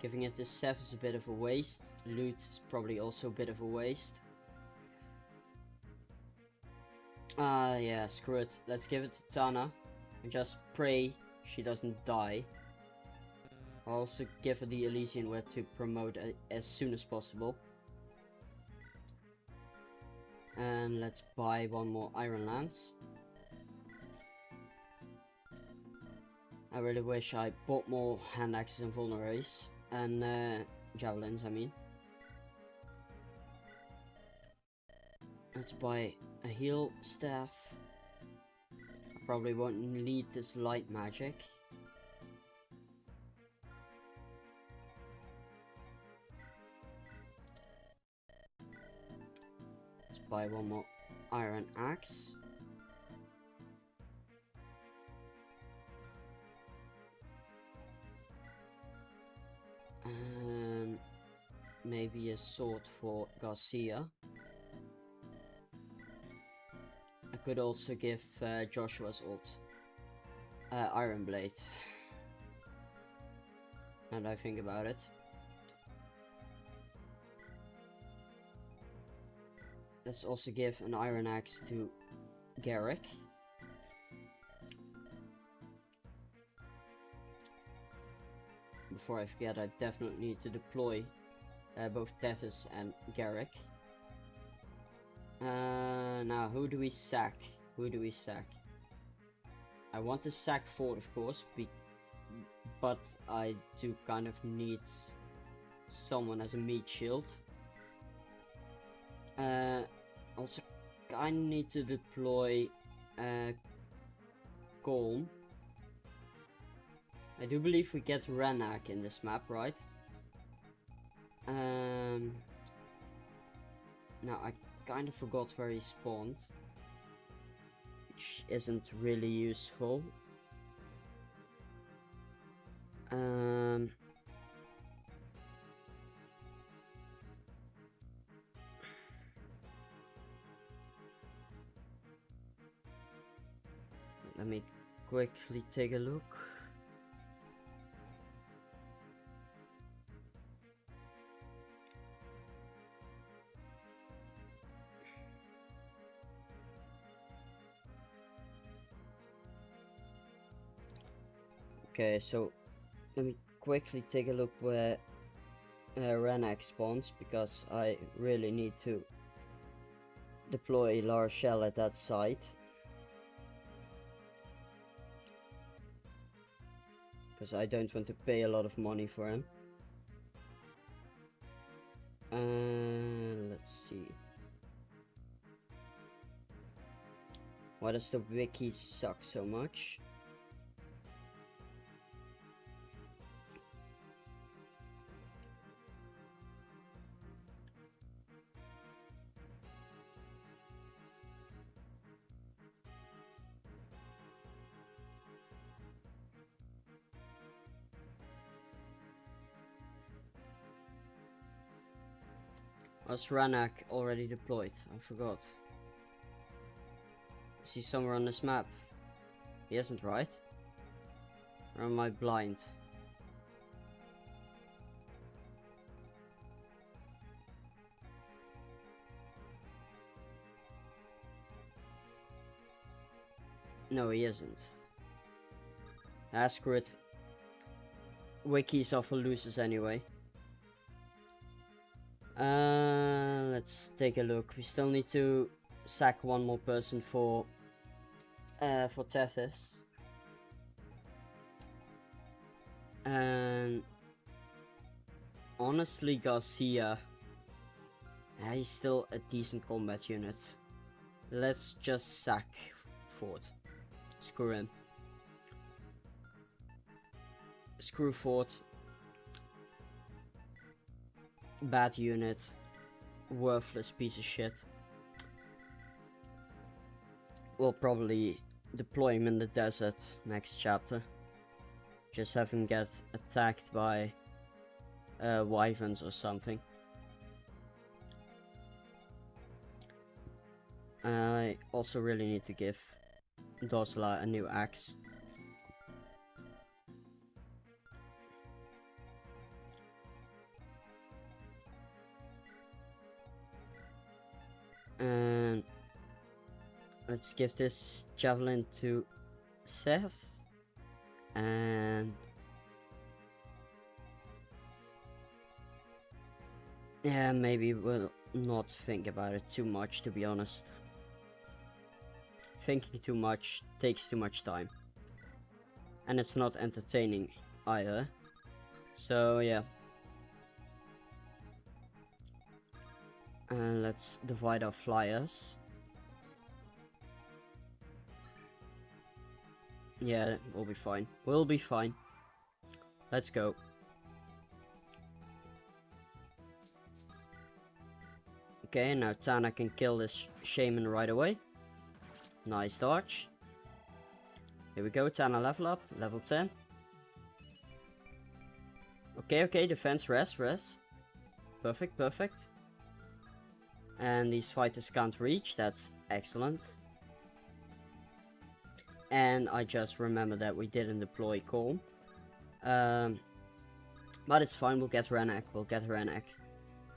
Giving it to Seth is a bit of a waste. Loot is probably also a bit of a waste. Yeah, screw it. Let's give it to Tana. And just pray she doesn't die. I'll also give her the Elysian Whip to promote as soon as possible. And let's buy one more Iron Lance. I really wish I bought more hand axes and vulneraries. And javelins, I mean. Let's buy a heal staff. I probably won't need this light magic. Let's buy one more iron axe. Maybe a sword for Garcia. I could also give Joshua's ult Iron Blade. And I think about it. Let's also give an Iron Axe to Garrick. Before I forget, I definitely need to deploy both Tethys and Garrick. Now, who do we sack? Who do we sack? I want to sack Ford, of course, but I do kind of need someone as a meat shield. Also, I need to deploy Colm. I do believe we get Renak in this map, right? Now I kind of forgot where he spawned, which isn't really useful. Let me quickly take a look. Okay, so let me quickly take a look where Renak spawns, because I really need to deploy La Rochelle at that site. because I don't want to pay a lot of money for him. Let's see. Why does the wiki suck so much? Was Ranak already deployed? I forgot. Is he somewhere on this map? He isn't, right? Or am I blind? No, he isn't. Ah, screw it. Wikis are for losers anyway. Let's take a look. We still need to sack one more person for Tethys. And honestly, Garcia, he's still a decent combat unit. Let's just sack Fort. Screw him. Screw Fort. Bad unit. Worthless piece of shit. We'll probably deploy him in the desert next chapter. Just have him get attacked by wyverns or something. I also really need to give Dosla a new axe. And let's give this javelin to Seth. And yeah, maybe we'll not think about it too much, to be honest. Thinking too much takes too much time. And it's not entertaining either. So yeah. And let's divide our flyers. Yeah, we'll be fine. We'll be fine. Let's go. Okay, now Tana can kill this shaman right away. Nice dodge. Here we go, Tana level up, level 10. Okay, defense, rest. Perfect. And these fighters can't reach, that's excellent. And I just remember that we didn't deploy Colm. But it's fine, we'll get Ranak,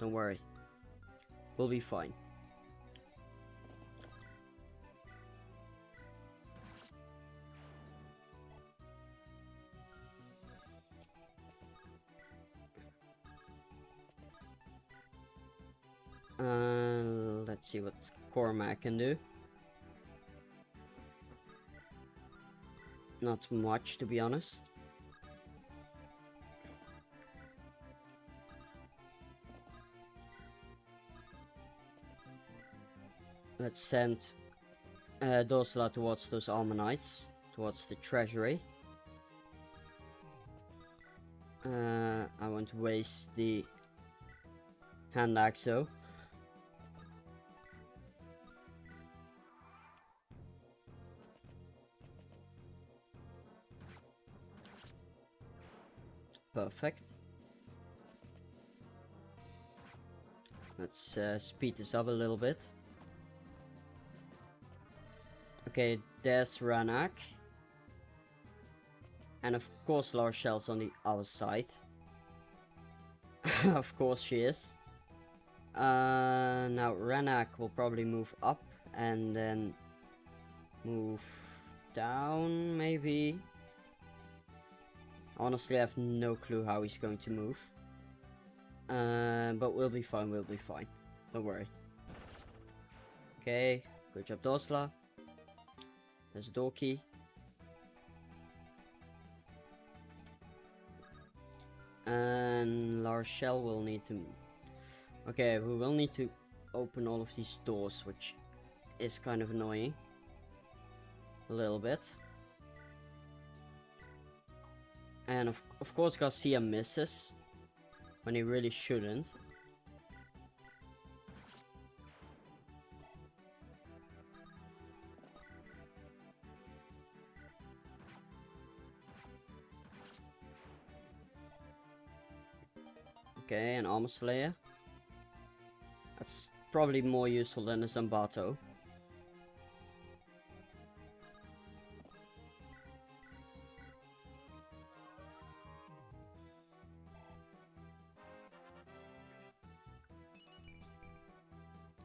Don't worry. We'll be fine. Let's see what Cormac can do. Not much, to be honest. Let's send Dosla towards those Almanites, towards the treasury. I won't waste the hand axe though. Perfect. Let's speed this up a little bit. Okay, there's Ranak. And of course Larchelle's on the other side. Of course she is. Now Ranak will probably move up and then move down, maybe. Honestly, I have no clue how he's going to move. But we'll be fine, Don't worry. Okay, good job, Dosla. There's a door key. And La Rochelle will need to... Okay, we will need to open all of these doors, which is kind of annoying. A little bit. And of course Garcia misses when he really shouldn't. Okay, an Armor Slayer. That's probably more useful than a Zambato.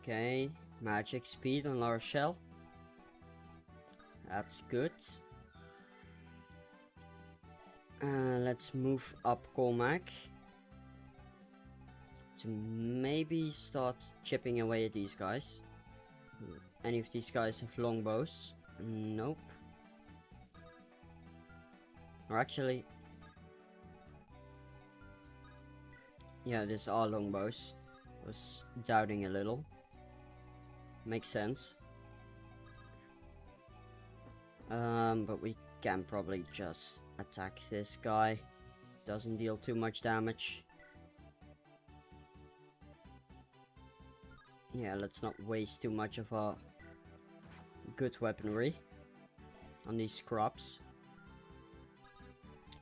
Okay, magic speed on La Rochelle. That's good. Let's move up Cormac to maybe start chipping away at these guys. Any of these guys have longbows? Nope. Or actually... yeah, these are longbows. Was doubting a little. Makes sense. But we can probably just attack this guy. Doesn't deal too much damage. Yeah, let's not waste too much of our good weaponry on these scrubs.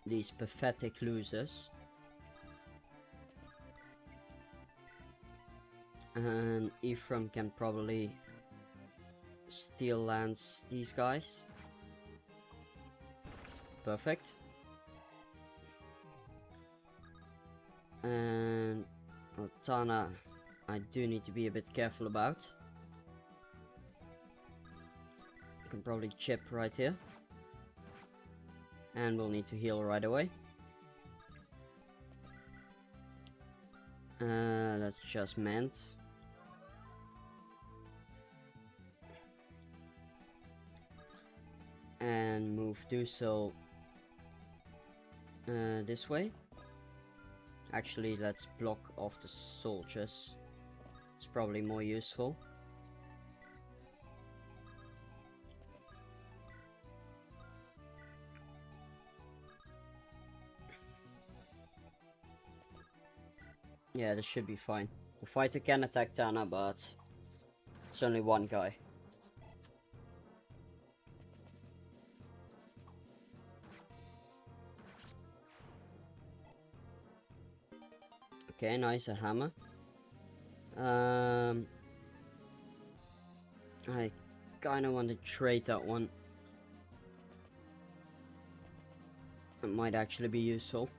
These pathetic losers. And Ephraim can probably steal lance these guys. Perfect. And Tana, I do need to be a bit careful about. I can probably chip right here. And we'll need to heal right away. Let's just mend. And move Dussel this way. Actually, let's block off the soldiers. It's probably more useful. Yeah, this should be fine. The fighter can attack Tana, but it's only one guy. Okay, nice, a hammer. I kinda want to trade that one. It might actually be useful.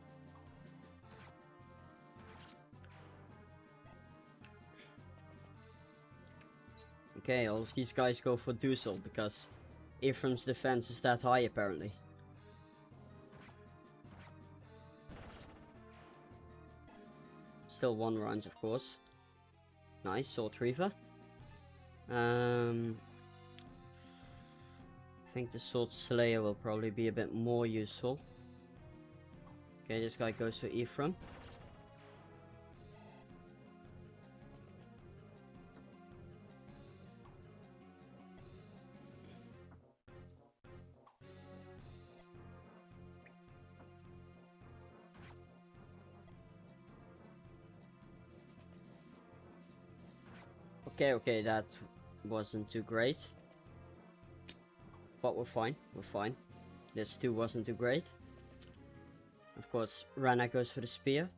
Okay, all of these guys go for Dussel because Ephraim's defense is that high apparently. Still one runs, of course. Nice, Sword Reaver. I think the Sword Slayer will probably be a bit more useful. Okay, this guy goes for Ephraim. Okay, that wasn't too great. But we're fine, we're fine. This too wasn't too great. Of course, Rana goes for the spear.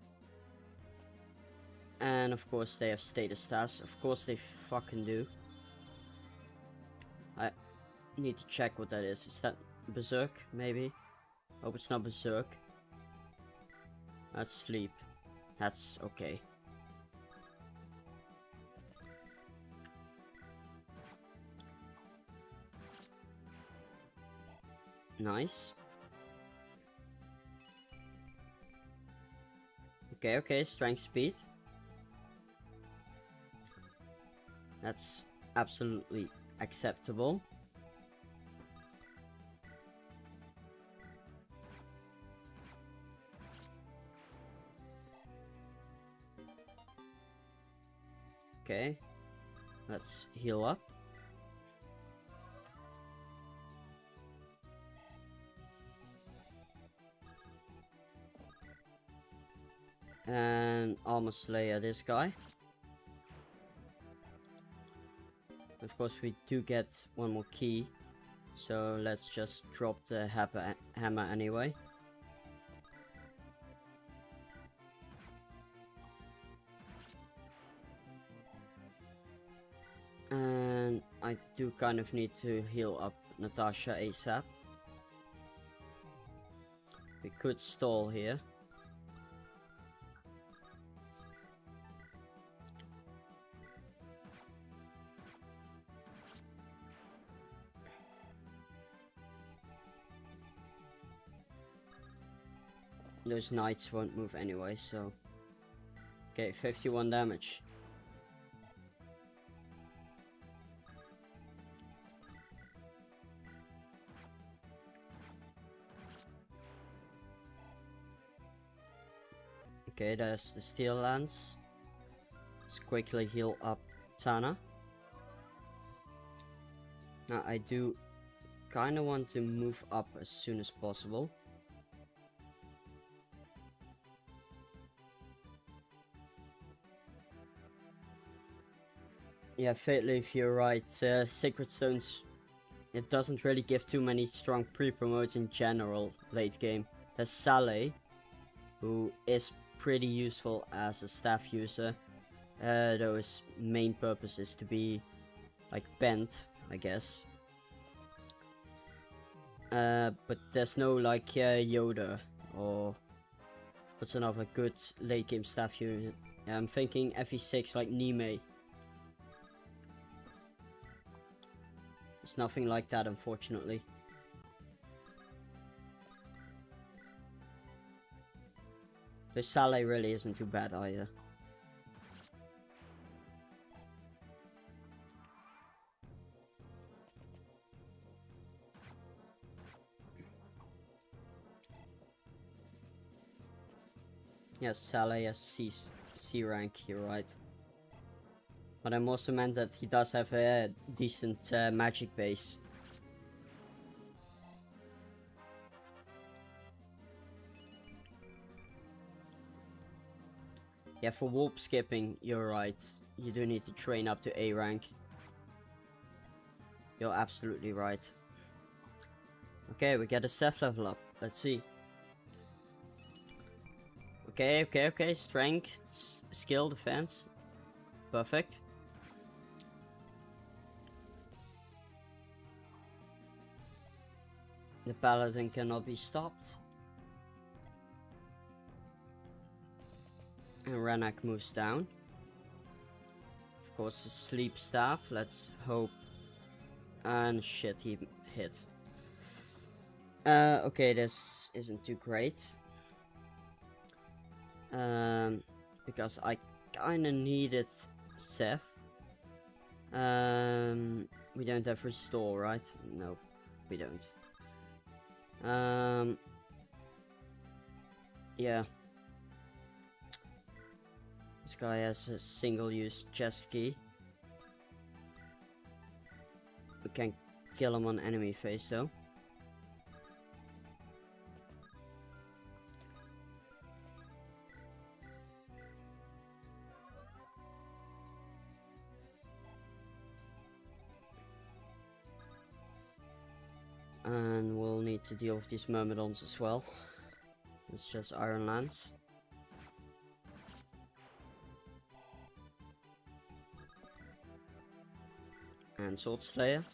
And of course they have status staffs. Of course they fucking do. I need to check what that is. Is that Berserk, maybe? Hope it's not Berserk. That's Sleep. That's okay. Nice. Okay, strength speed. That's absolutely acceptable. Okay, let's heal up. And Armor Slayer this guy. Of course we do get one more key, so let's just drop the hammer anyway. And I do kind of need to heal up Natasha ASAP. We could stall here. Those knights won't move anyway, so... Okay, 51 damage. Okay, there's the steel lance. Let's quickly heal up Tana. Now I do kind of want to move up as soon as possible. Yeah, Fate Leaf, you're right. Sacred Stones, it doesn't really give too many strong pre-promotes in general late game. There's Saleh, who is pretty useful as a staff user, though his main purpose is to be like bent, I guess. But there's no like Yoda or what's another good late game staff unit. I'm thinking FE6 like Nime. There's nothing like that, unfortunately. The Saleh really isn't too bad either. Yes, Saleh has C rank, you're right. But I'm also meant that he does have a decent magic base. Yeah, for warp skipping, you're right. You do need to train up to A rank. You're absolutely right. Okay, we get a Seth level up. Let's see. Okay. Strength, skill, defense. Perfect. The paladin cannot be stopped. And Renak moves down. Of course, the sleep staff. Let's hope. And shit, he hit. Okay, this isn't too great. Because I kinda needed Seth. We don't have restore, right? No, we don't. Yeah. This guy has a single-use chest key. We can kill him on enemy phase though. And we'll need to deal with these Myrmidons as well. It's just Iron Lance. And Sword Slayer.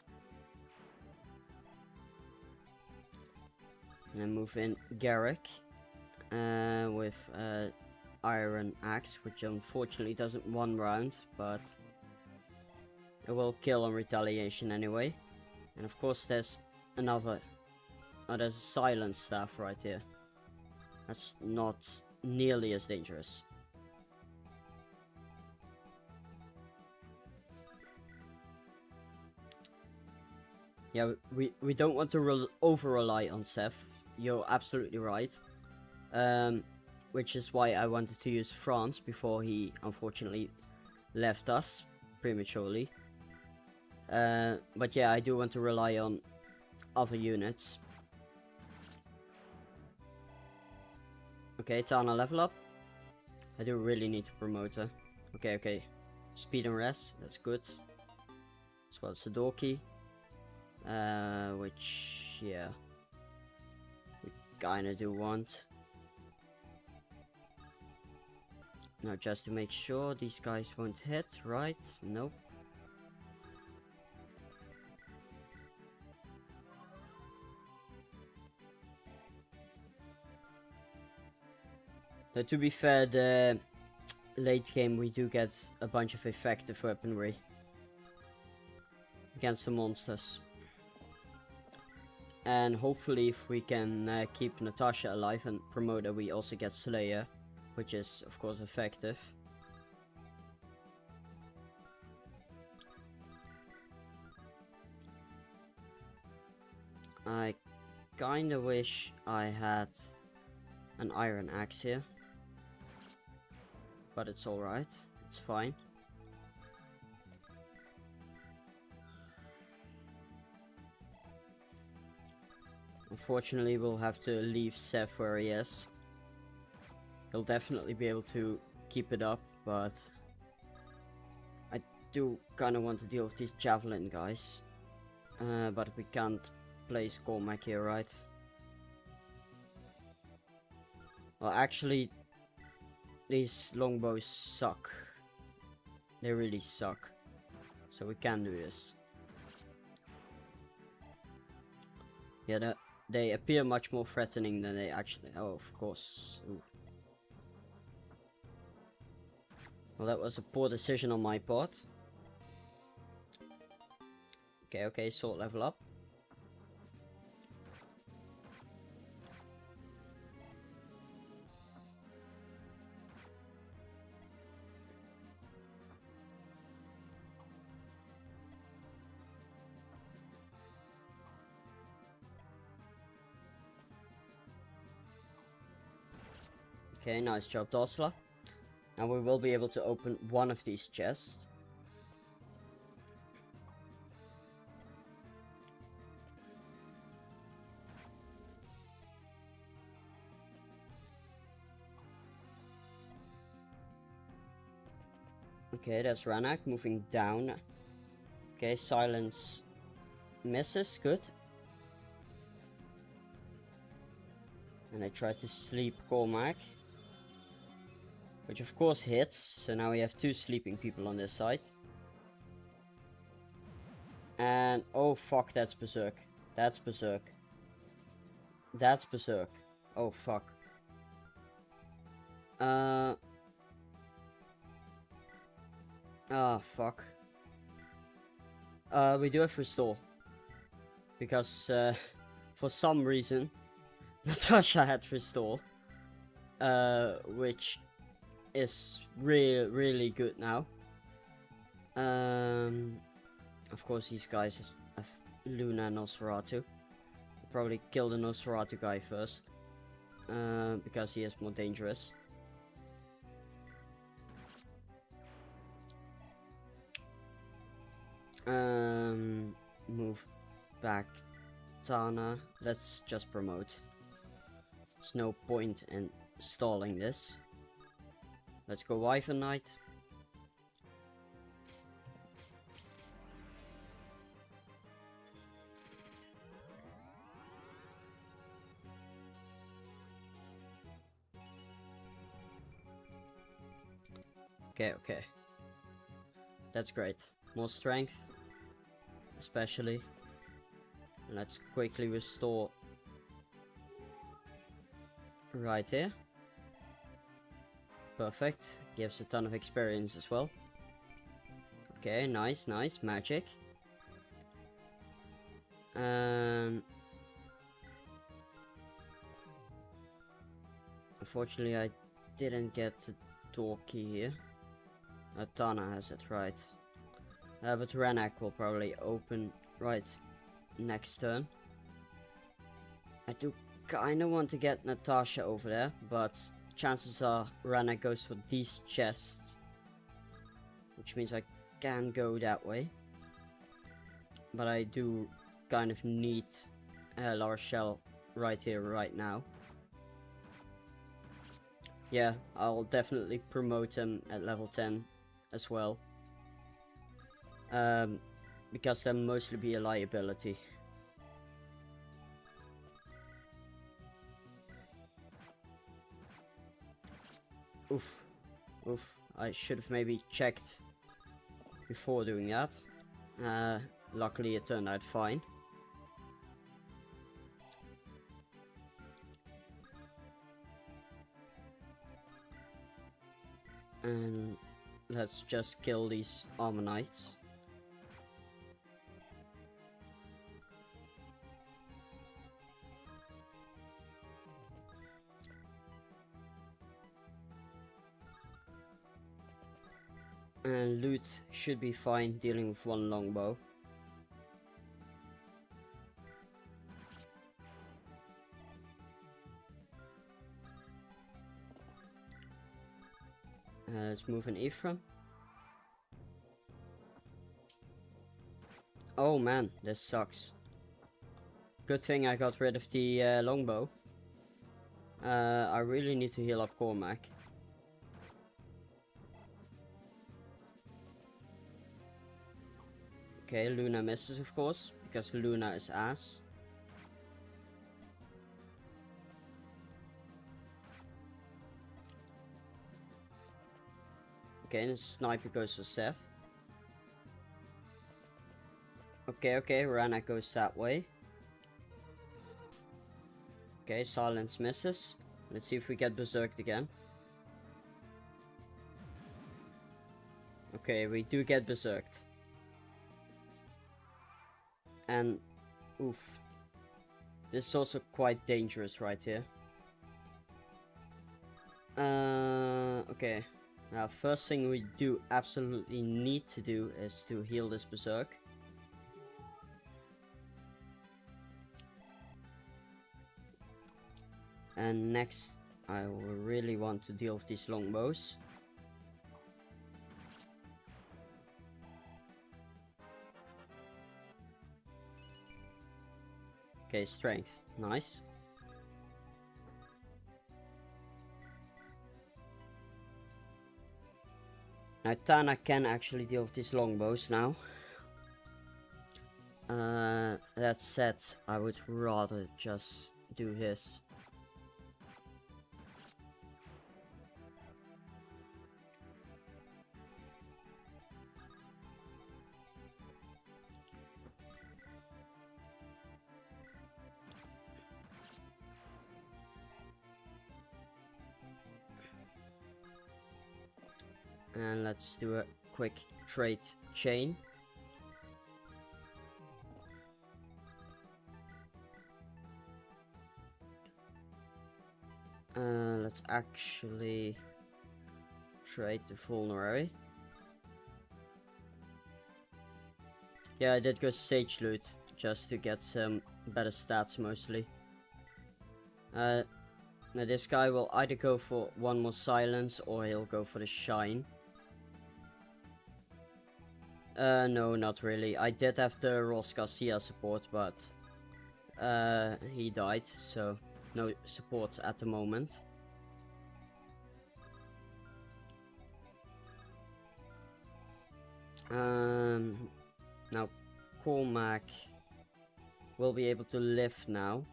And then move in Garrick. With Iron Axe, which unfortunately doesn't one round, but it will kill on retaliation anyway. And of course there's another... Oh, there's a silence staff right here. That's not nearly as dangerous. Yeah, we don't want to over-rely on Seth. You're absolutely right. Which is why I wanted to use France before he unfortunately left us prematurely. But yeah, I do want to rely on other units. Okay, Tana level up. I do really need to promote her. Okay, okay. Speed and rest, that's good. As well as Sadoki. Which, yeah. We kinda do want. Now, just to make sure these guys won't hit, right? Nope. To be fair, the late game we do get a bunch of effective weaponry against the monsters. And hopefully if we can keep Natasha alive and promote her, we also get Slayer, which is of course effective. I kinda wish I had an iron axe here. But it's alright, it's fine. Unfortunately, we'll have to leave Seth where he is. He'll definitely be able to keep it up, but I do kinda want to deal with these javelin guys. But we can't place Cormac here, right? Well, actually, these longbows suck. They really suck. So we can do this. Yeah, they appear much more threatening than they actually... Oh, of course. Ooh. Well, that was a poor decision on my part. Okay, okay, sword level up. Okay, nice job, Dosla. Now we will be able to open one of these chests. Okay, that's Ranak moving down. Okay, silence misses, good. And I try to sleep Cormac. Which of course hits, so now we have two sleeping people on this side. And oh fuck, that's Berserk. That's Berserk. That's Berserk. Oh fuck. Ah, fuck. We do have restore. Because for some reason Natasha had restore. Which is really good now. Of course these guys have Luna and Nosferatu. I'll probably kill the Nosferatu guy first. Because he is more dangerous. Move back Tana. Let's just promote. There's no point in stalling this. Let's go Wyvern Knight. Okay, okay. That's great. More strength. Especially. And let's quickly restore right here. Perfect. Gives a ton of experience as well. Okay, nice, nice. Magic. Unfortunately, I didn't get the door key here. Tana has it, right. But Ranak will probably open right next turn. I do kinda want to get Natasha over there, but chances are Ranak goes for these chests. which means I can go that way. But I do kind of need La Rochelle right here, right now. Yeah, I'll definitely promote them at level 10 as well. Because they'll mostly be a liability. Oof. Oof. I should have maybe checked before doing that. Luckily it turned out fine. And let's just kill these armor knights. And loot should be fine dealing with one longbow. Let's move an Ephraim. Oh man, this sucks. Good thing I got rid of the longbow. I really need to heal up Cormac. Okay, Luna misses of course, because Luna is ass. Okay, and the sniper goes to Seth. Okay, Rana goes that way. Okay, silence misses. Let's see if we get berserked again. Okay, we do get berserked. And, oof. This is also quite dangerous right here. Okay. Now, first thing we do absolutely need to do is to heal this berserk. And next, I will really want to deal with these longbows. Okay, strength. Nice. Now, Tana can actually deal with these longbows now. That said, I would rather just do his. And let's do a quick trade chain. Let's actually trade the vulnerary. Yeah, I did go sage loot just to get some better stats mostly. Now this guy will either go for one more silence or he'll go for the shine. No, not really. I did have the Ross Garcia support, but he died, so no support at the moment. Now Cormac will be able to live now.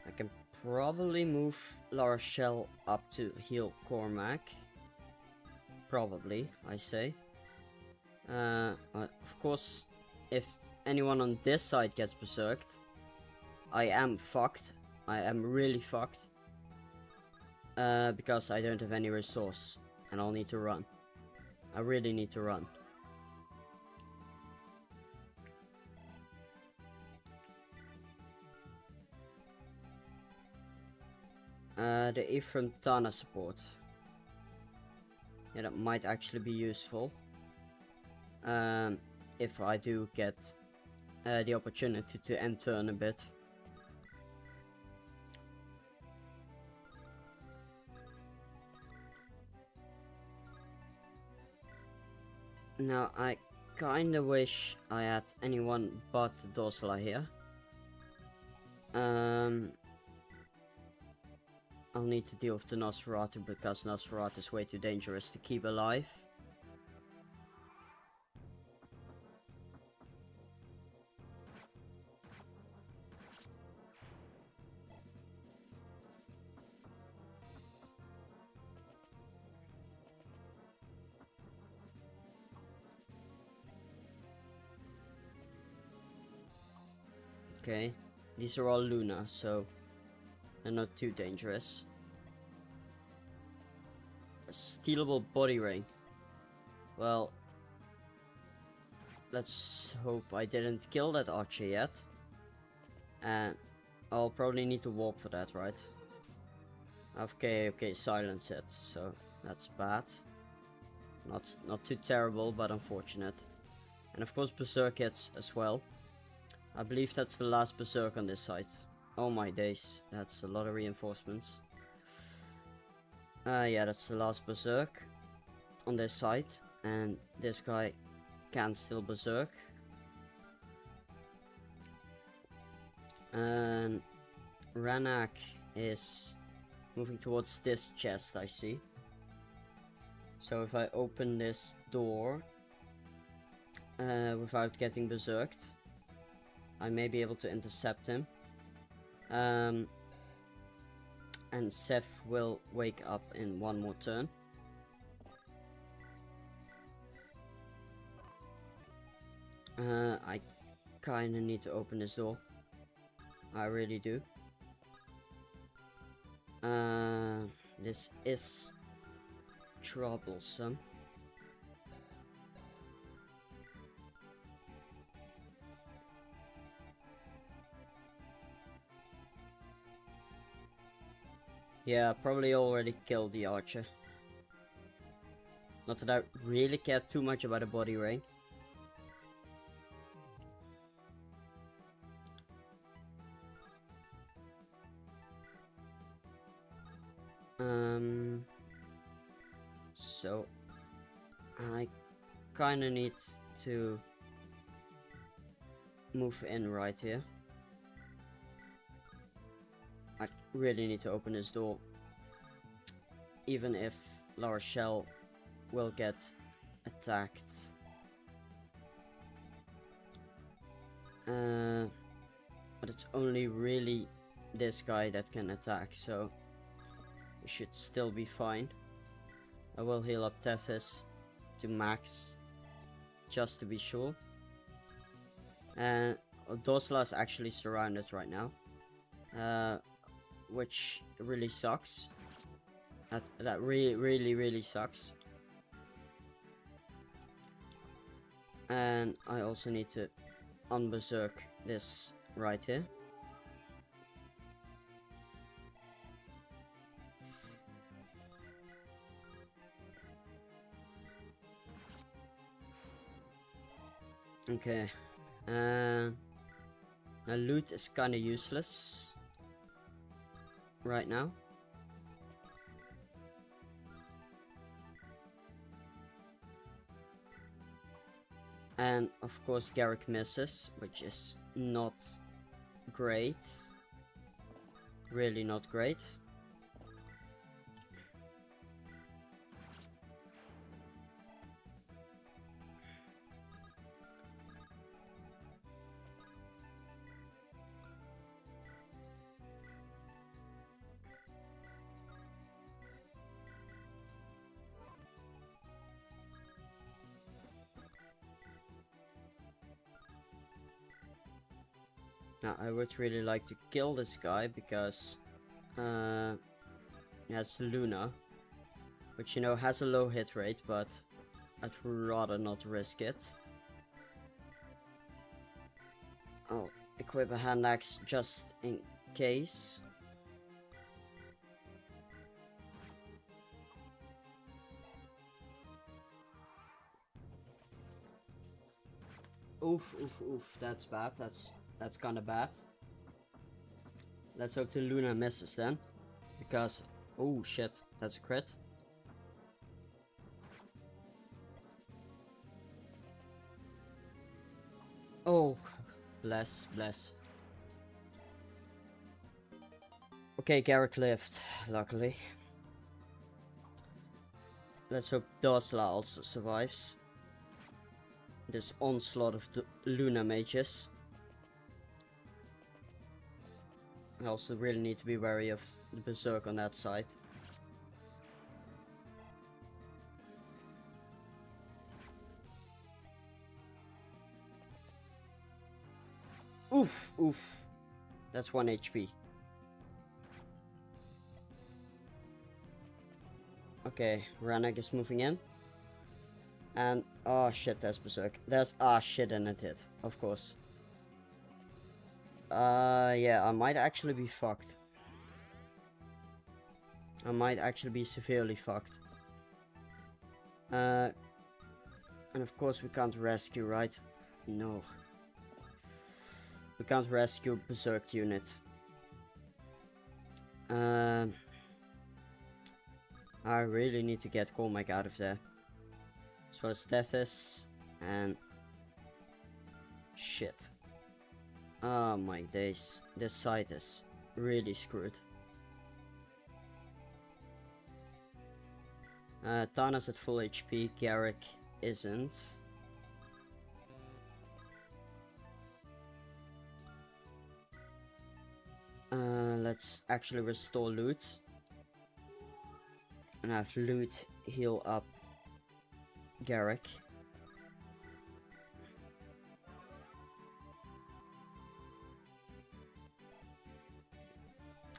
I can probably move La Rochelle up to heal Cormac. Probably, I say. Of course, if anyone on this side gets berserked, I am fucked. I am really fucked. Because I don't have any resource. And I'll need to run. I really need to run. The Ephraim Tana support. Yeah, that might actually be useful. If I do get the opportunity to end turn a bit. Now I kinda wish I had anyone but Dorsala here. I'll need to deal with the Nosferatu because Nosferatu is way too dangerous to keep alive. Okay, these are all Luna, so they're not too dangerous. A stealable body ring. Well, let's hope I didn't kill that archer yet. And I'll probably need to warp for that, right? Okay, silence it, so that's bad. Not too terrible, but unfortunate. And of course Berserk hits as well. I believe that's the last Berserk on this site. Oh my days, that's a lot of reinforcements. Yeah, that's the last Berserk on this site. And this guy can still Berserk. And Ranak is moving towards this chest, I see. So if I open this door without getting berserked, I may be able to intercept him. And Seth will wake up in one more turn. I kinda need to open this door. I really do. This is troublesome. Yeah, probably already killed the archer. Not that I really care too much about a body ring. So I kinda need to move in right here. I really need to open this door, even if La Rochelle will get attacked. But it's only really this guy that can attack, so we should still be fine. I will heal up Tethys to max, just to be sure. And Dosla is actually surrounded right now, which really sucks. That really sucks. And I also need to unberserk this right here. Okay, now loot is kinda useless right now. And of course Garrick misses, which is not great. Really not great. Now I would really like to kill this guy because it's Luna, which you know has a low hit rate, but I'd rather not risk it. I'll equip a hand axe just in case. Oof, oof, oof. That's bad. That's kind of bad. Let's hope the Luna misses then. Because... Oh, shit. That's a crit. Oh. Bless, bless. Okay, Garrick lived, luckily. Let's hope Dosla also survives this onslaught of the Luna mages. I also really need to be wary of the Berserk on that side. Oof, oof. That's 1 HP. Okay, Ranak is moving in. And, oh shit, there's Berserk. There's, ah shit, and it hit, of course. Yeah, I might actually be fucked. I might actually be severely fucked. And of course we can't rescue, right? No. We can't rescue Berserk unit. I really need to get Cormac out of there. So it's Tethys and... Shit. Oh my days. This side is really screwed. Tana's at full HP, Garrick isn't. Let's actually restore loot. And have loot heal up Garrick.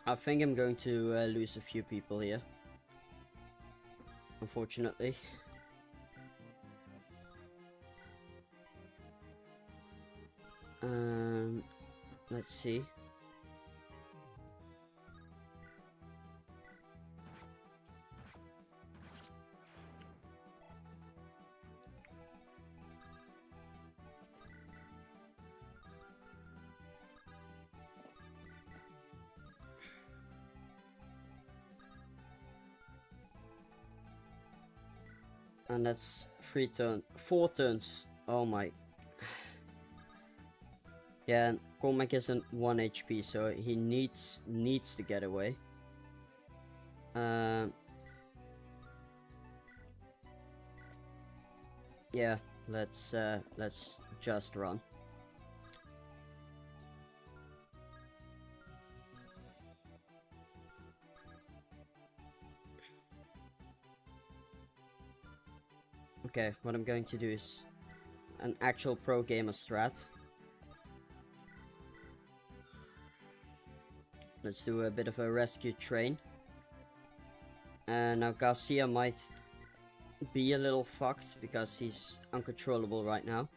I think I'm going to lose a few people here. Unfortunately. Let's see. And that's 4 turns. Oh my. Yeah, and Cormac isn't 1 HP, so he needs to get away. Yeah, let's just run. Okay, what I'm going to do is an actual pro gamer strat. Let's do a bit of a rescue train. And now Garcia might be a little fucked because he's uncontrollable right now.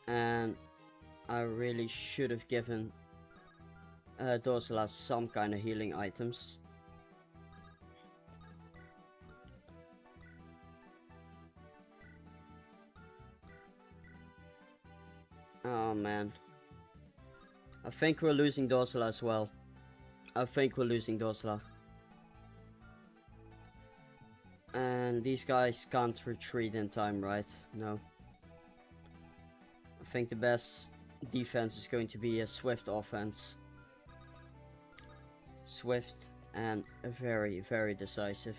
And I really should have given Dorsala some kind of healing items. Oh man. I think we're losing Dorsala as well. I think we're losing Dorsala. And these guys can't retreat in time, right? No. I think the best defense is going to be a swift offense. Swift and very, very decisive.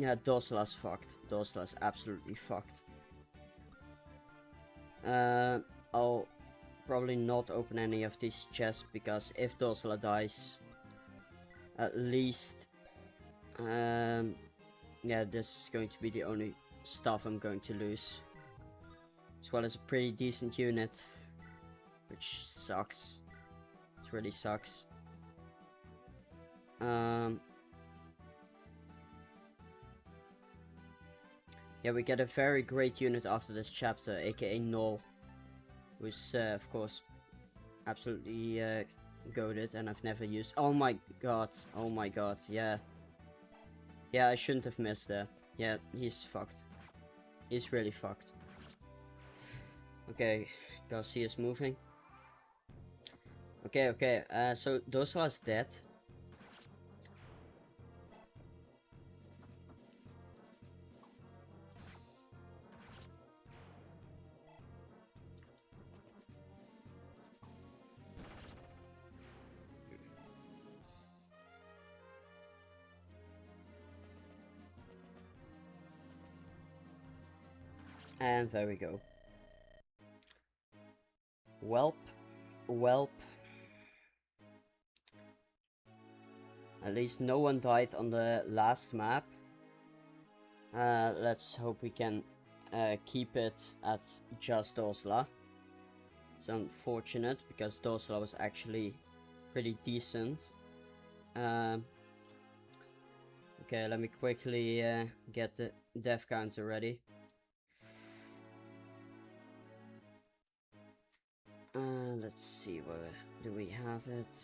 Yeah, Dorsala's fucked. Dorsala's absolutely fucked. I'll probably not open any of these chests because if Dorsala dies, at least, yeah, this is going to be the only stuff I'm going to lose. As well as a pretty decent unit, which sucks. It really sucks. Yeah, we get a very great unit after this chapter, aka Null, who's of course absolutely goated, and I've never used. Oh my god, yeah. Yeah, I shouldn't have missed there. Yeah, he's fucked. He's really fucked. Okay, Garcia's moving. Okay, so Dosala's dead. And there we go. Welp. At least no one died on the last map. Let's hope we can keep it at just Dosla. It's unfortunate because Dosla was actually pretty decent. Okay, let me quickly get the death counter ready. Let's see, where do we have it?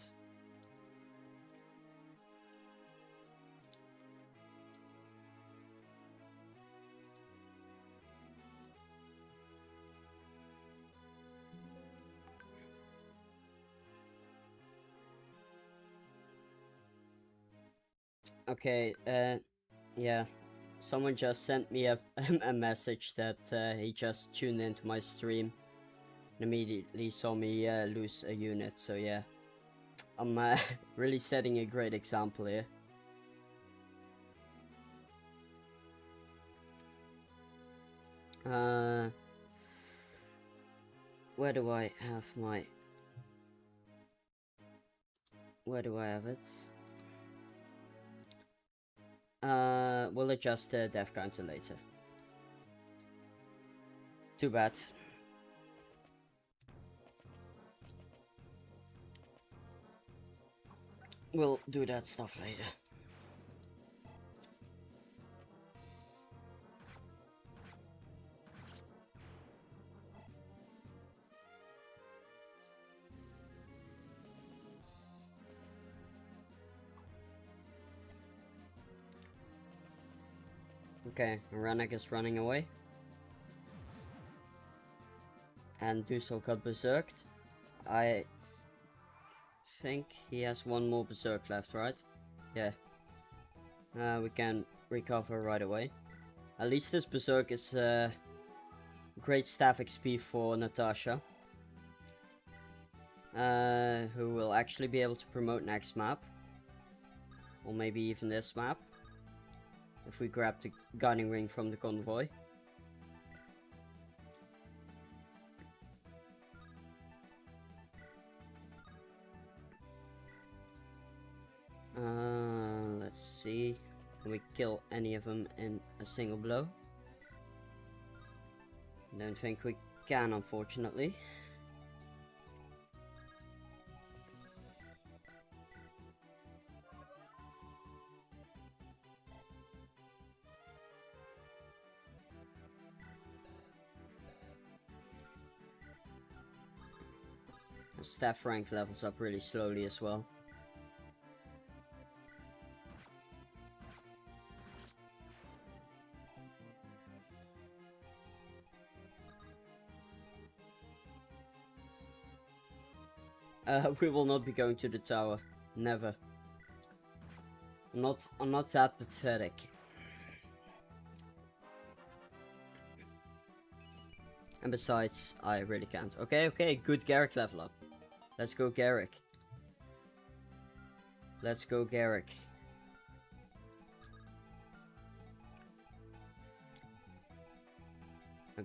Okay, yeah, someone just sent me a, a message that he just tuned into my stream and immediately saw me lose a unit, so yeah. I'm really setting a great example here. Where do I have my... Where do I have it? We'll adjust the death counter later. Too bad. We'll do that stuff later. Okay, Ranak is running away. And Dusel got berserked. I think he has one more berserk left, right? Yeah. We can recover right away. At least this berserk is great staff XP for Natasha. Who will actually be able to promote next map. Or maybe even this map. If we grab the guiding ring from the convoy. Let's see. Can we kill any of them in a single blow? Don't think we can, unfortunately. Staff rank levels up really slowly as well. We will not be going to the tower. Never. I'm not that pathetic. And besides, I really can't. Okay, good Garrick level up. Let's go Garrick. Let's go Garrick.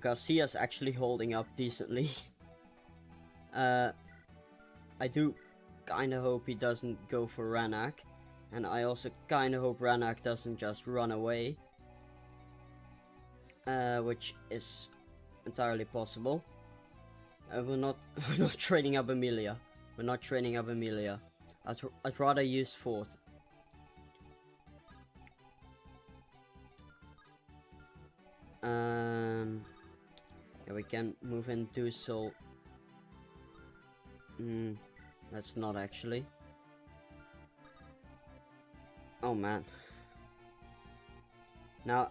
Garcia's actually holding up decently. I do kinda hope he doesn't go for Ranak. And I also kinda hope Ranak doesn't just run away. Which is entirely possible. We're not training up Amelia. We're not training up Amelia. I'd rather use Fort. Yeah, we can move in Dussel. That's not actually. Oh man. Now,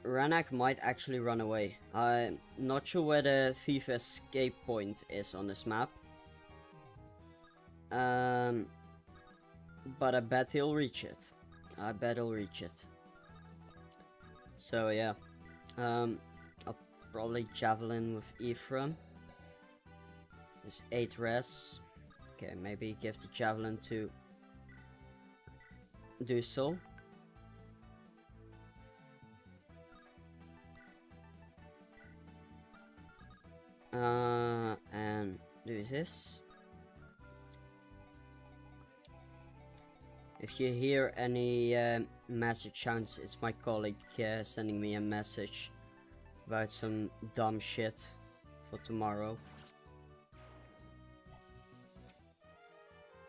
Ranak might actually run away. I'm not sure where the thief escape point is on this map. But I bet he'll reach it. I bet he'll reach it. So yeah. I'll probably javelin with Ephraim. There's 8 res. Okay, maybe give the javelin to Dussel. And do this. If you hear any message sounds, it's my colleague sending me a message about some dumb shit for tomorrow.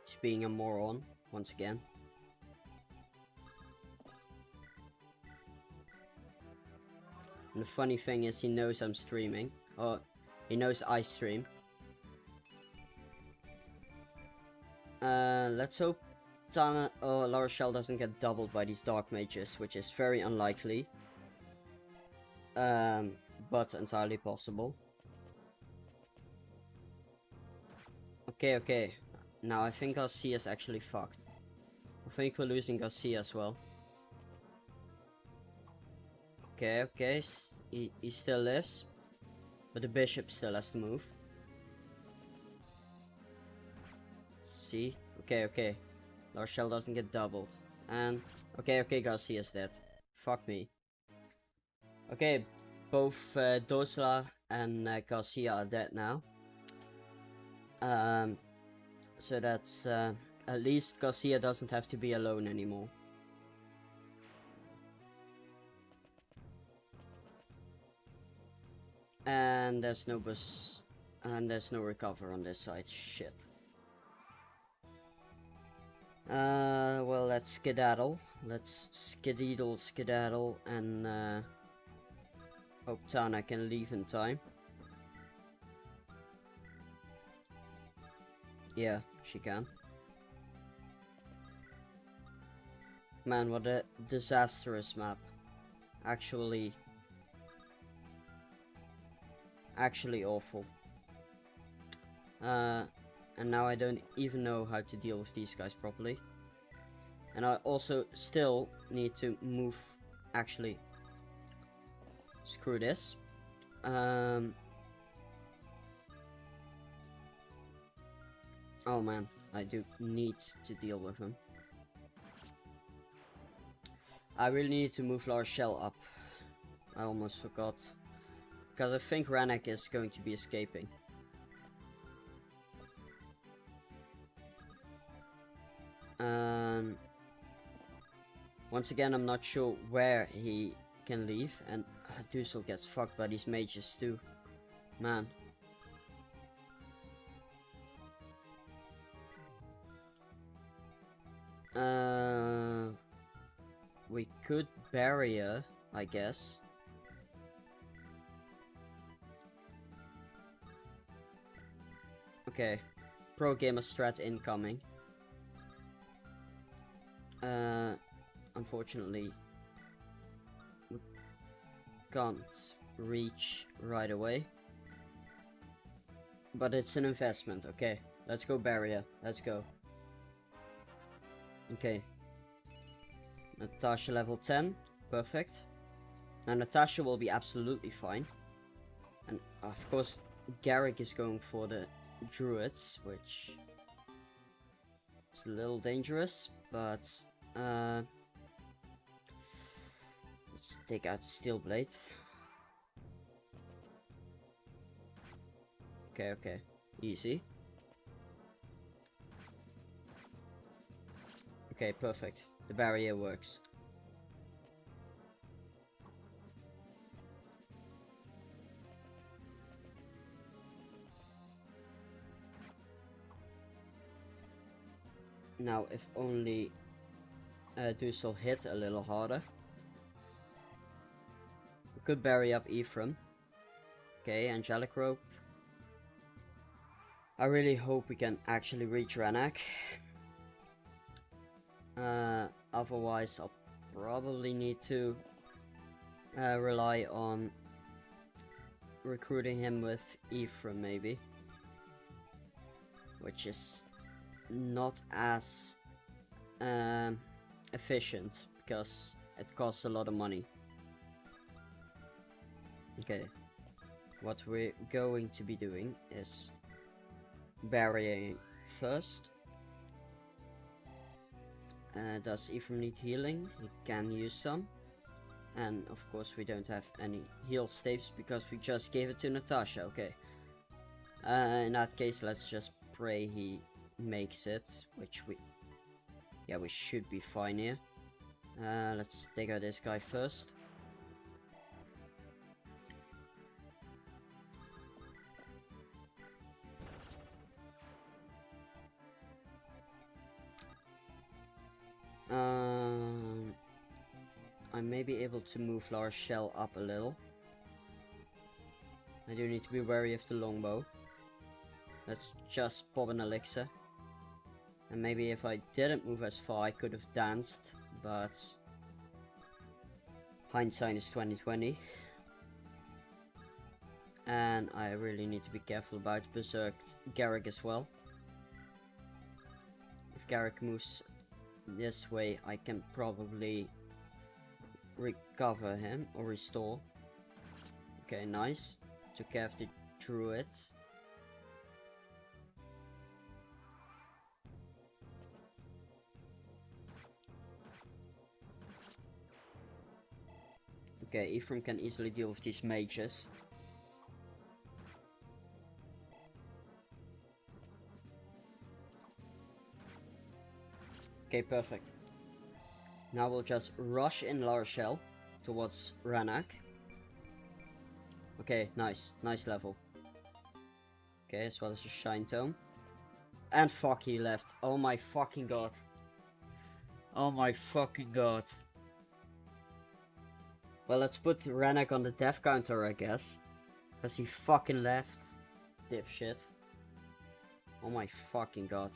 He's being a moron once again. And the funny thing is, he knows I'm streaming. Or he knows I stream. Let's hope Tana or La Rochelle doesn't get doubled by these dark mages, which is very unlikely. But entirely possible. Okay. Now I think Garcia's actually fucked. I think we're losing Garcia as well. Okay. He still lives. But the bishop still has to move. See? Okay. La Rochelle doesn't get doubled. And okay, Garcia's dead. Fuck me. Okay, both Dosla and Garcia are dead now. So that's at least Garcia doesn't have to be alone anymore. And there's no bus, and there's no recover on this side. Shit. Well, let's skedaddle. Let's skedaddle, and hope Tana can leave in time. Yeah, she can. Man, what a disastrous map. Actually awful. And now I don't even know how to deal with these guys properly. And I also still need to move. Actually, screw this. Oh man, I do need to deal with him. I really need to move La Rochelle up. I almost forgot. Because I think Ranak is going to be escaping. Once again, I'm not sure where he can leave, and Dussel gets fucked by these mages too. Man. We could barrier, I guess. Okay, pro gamer strat incoming. Unfortunately, we can't reach right away. But it's an investment, okay. Let's go barrier, let's go. Okay. Natasha level 10, perfect. Now Natasha will be absolutely fine. And of course, Garrick is going for the druids, which is a little dangerous, but let's take out the steel blade. Okay, easy. Okay, perfect. The barrier works. Now, if only Dussel hit a little harder. could bury up Ephraim. Okay, angelic rope. I really hope we can actually reach Renak. Otherwise I'll probably need to rely on recruiting him with Ephraim maybe. Which is not as efficient because it costs a lot of money. Okay, what we're going to be doing is burying first. Does Ephraim need healing? He can use some. And of course we don't have any heal staves because we just gave it to Natasha. Okay. In that case, let's just pray he makes it, which we should be fine here. Let's take out this guy first. I may be able to move Lars Shell up a little. I do need to be wary of the longbow. Let's just pop an elixir. And maybe if I didn't move as far I could have danced, but hindsight is 2020. And I really need to be careful about Berserk Garrick as well. If Garrick moves this way I can probably recover him or restore. Okay, nice. Took care of the druid. Okay, Ephraim can easily deal with these mages. Okay, perfect. Now we'll just rush in Larshell towards Ranak. Okay, nice. Nice level. Okay, as well as a Shine Tome. And fuck, he left. Oh my fucking god. Oh my fucking god. Well, let's put Ranak on the death counter, I guess. Because he fucking left. Dipshit. Oh my fucking god.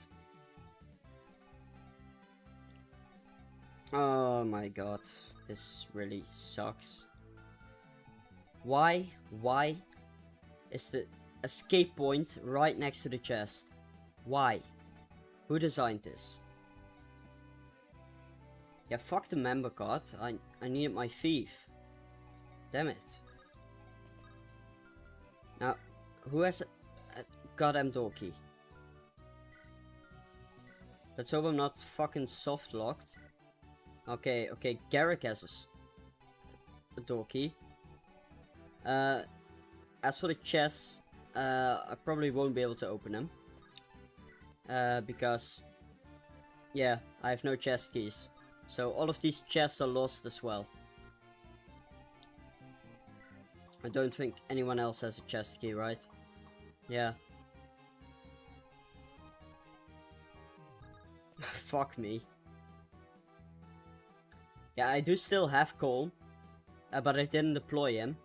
Oh my god. This really sucks. Why is the escape point right next to the chest? Why? Who designed this? Yeah, fuck the member card. I needed my thief. Damn it. Now, who has a goddamn door key? Let's hope I'm not fucking soft locked. Okay, Garrick has a door key. As for the chests, I probably won't be able to open them. Because, yeah, I have no chest keys. So all of these chests are lost as well. I don't think anyone else has a chest key, right? Yeah. Fuck me. Yeah, I do still have Cole, but I didn't deploy him.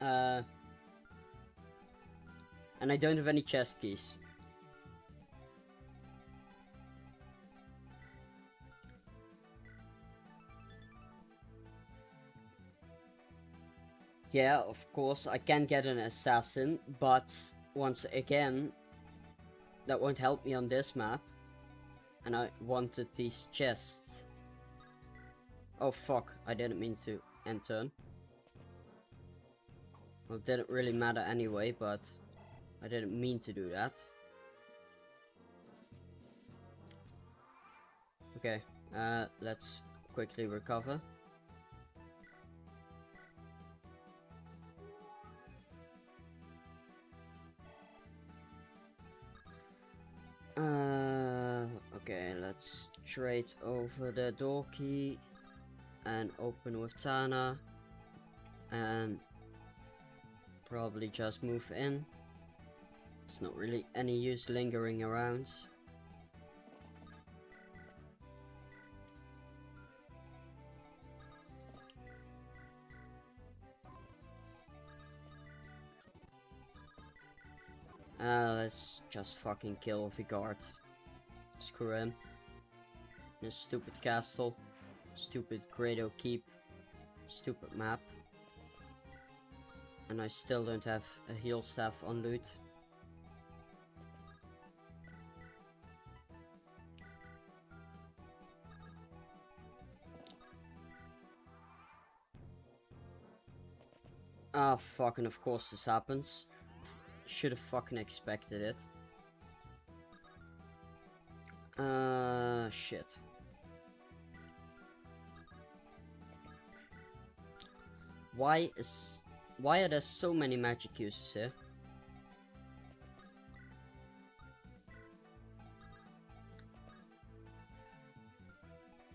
And I don't have any chest keys. Yeah, of course, I can get an assassin, but once again, that won't help me on this map. And I wanted these chests. Oh fuck, I didn't mean to end turn. Well, it didn't really matter anyway, but I didn't mean to do that. Okay, let's quickly recover. Okay, let's trade over the door key and open with Tana and probably just move in. It's not really any use lingering around. Let's just fucking kill Vigard. Screw him. This stupid castle. Stupid Grado Keep. Stupid map. And I still don't have a heal staff on loot. Ah, fucking of course this happens. Should have fucking expected it. Shit. Why are there so many magic uses here?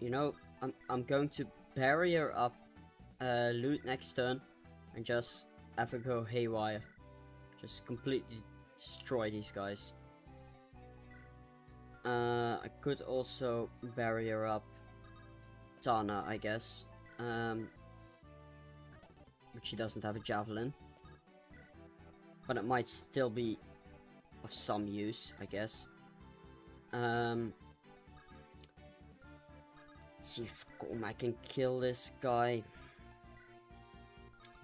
You know, I'm going to barrier up loot next turn and just have it go haywire. Just completely destroy these guys. I could also barrier up Tana, I guess. But she doesn't have a javelin. But it might still be of some use, I guess. Let's see if I can kill this guy.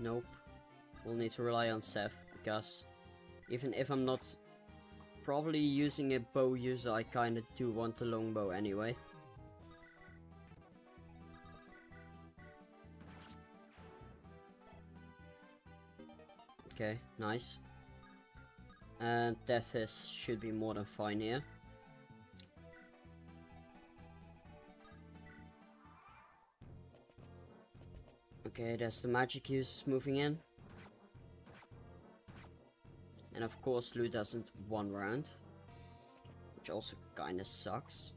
Nope. We'll need to rely on Seth, because even if I'm not probably using a bow user, I kinda do want a longbow anyway. Okay, nice. And death should be more than fine here. Okay, there's the magic use moving in. And of course loot doesn't one round, which also kinda sucks.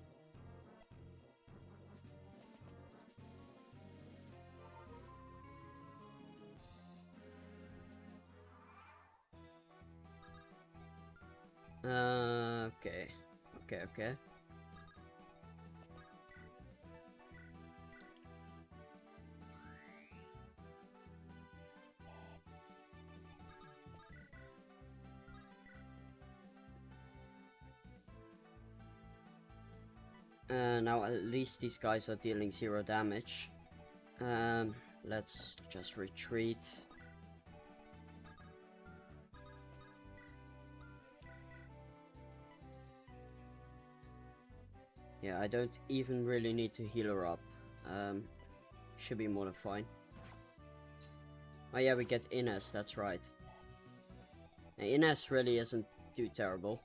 Okay. Now at least these guys are dealing 0 damage. Let's just retreat. Yeah, I don't even really need to heal her up. Should be more than fine. Oh yeah, we get Ines, that's right. And Ines really isn't too terrible.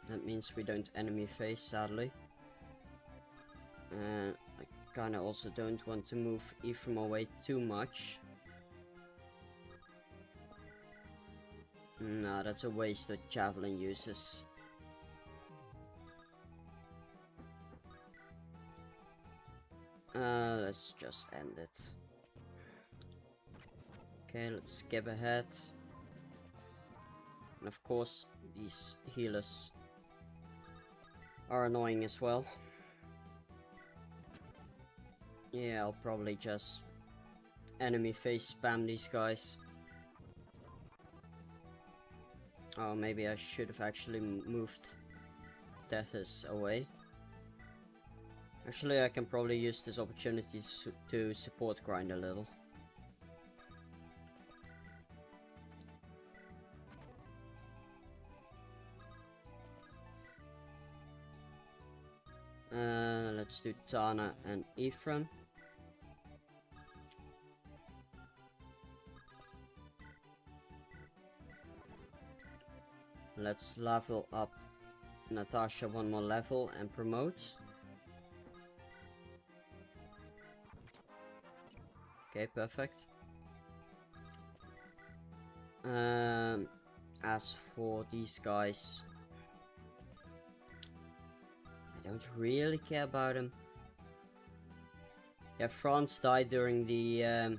That means we don't enemy face, sadly. I kinda also don't want to move Ephraim away too much. Nah, that's a waste of javelin uses. Let's just end it. Okay, let's skip ahead. And of course, these healers are annoying as well. Yeah, I'll probably just enemy face spam these guys. Oh, maybe I should have actually moved Deathis away. Actually, I can probably use this opportunity to support grind a little. Let's do Tana and Ephraim. Let's level up Natasha one more level and promote. Okay, perfect. As for these guys, I don't really care about them. Yeah, Franz died during the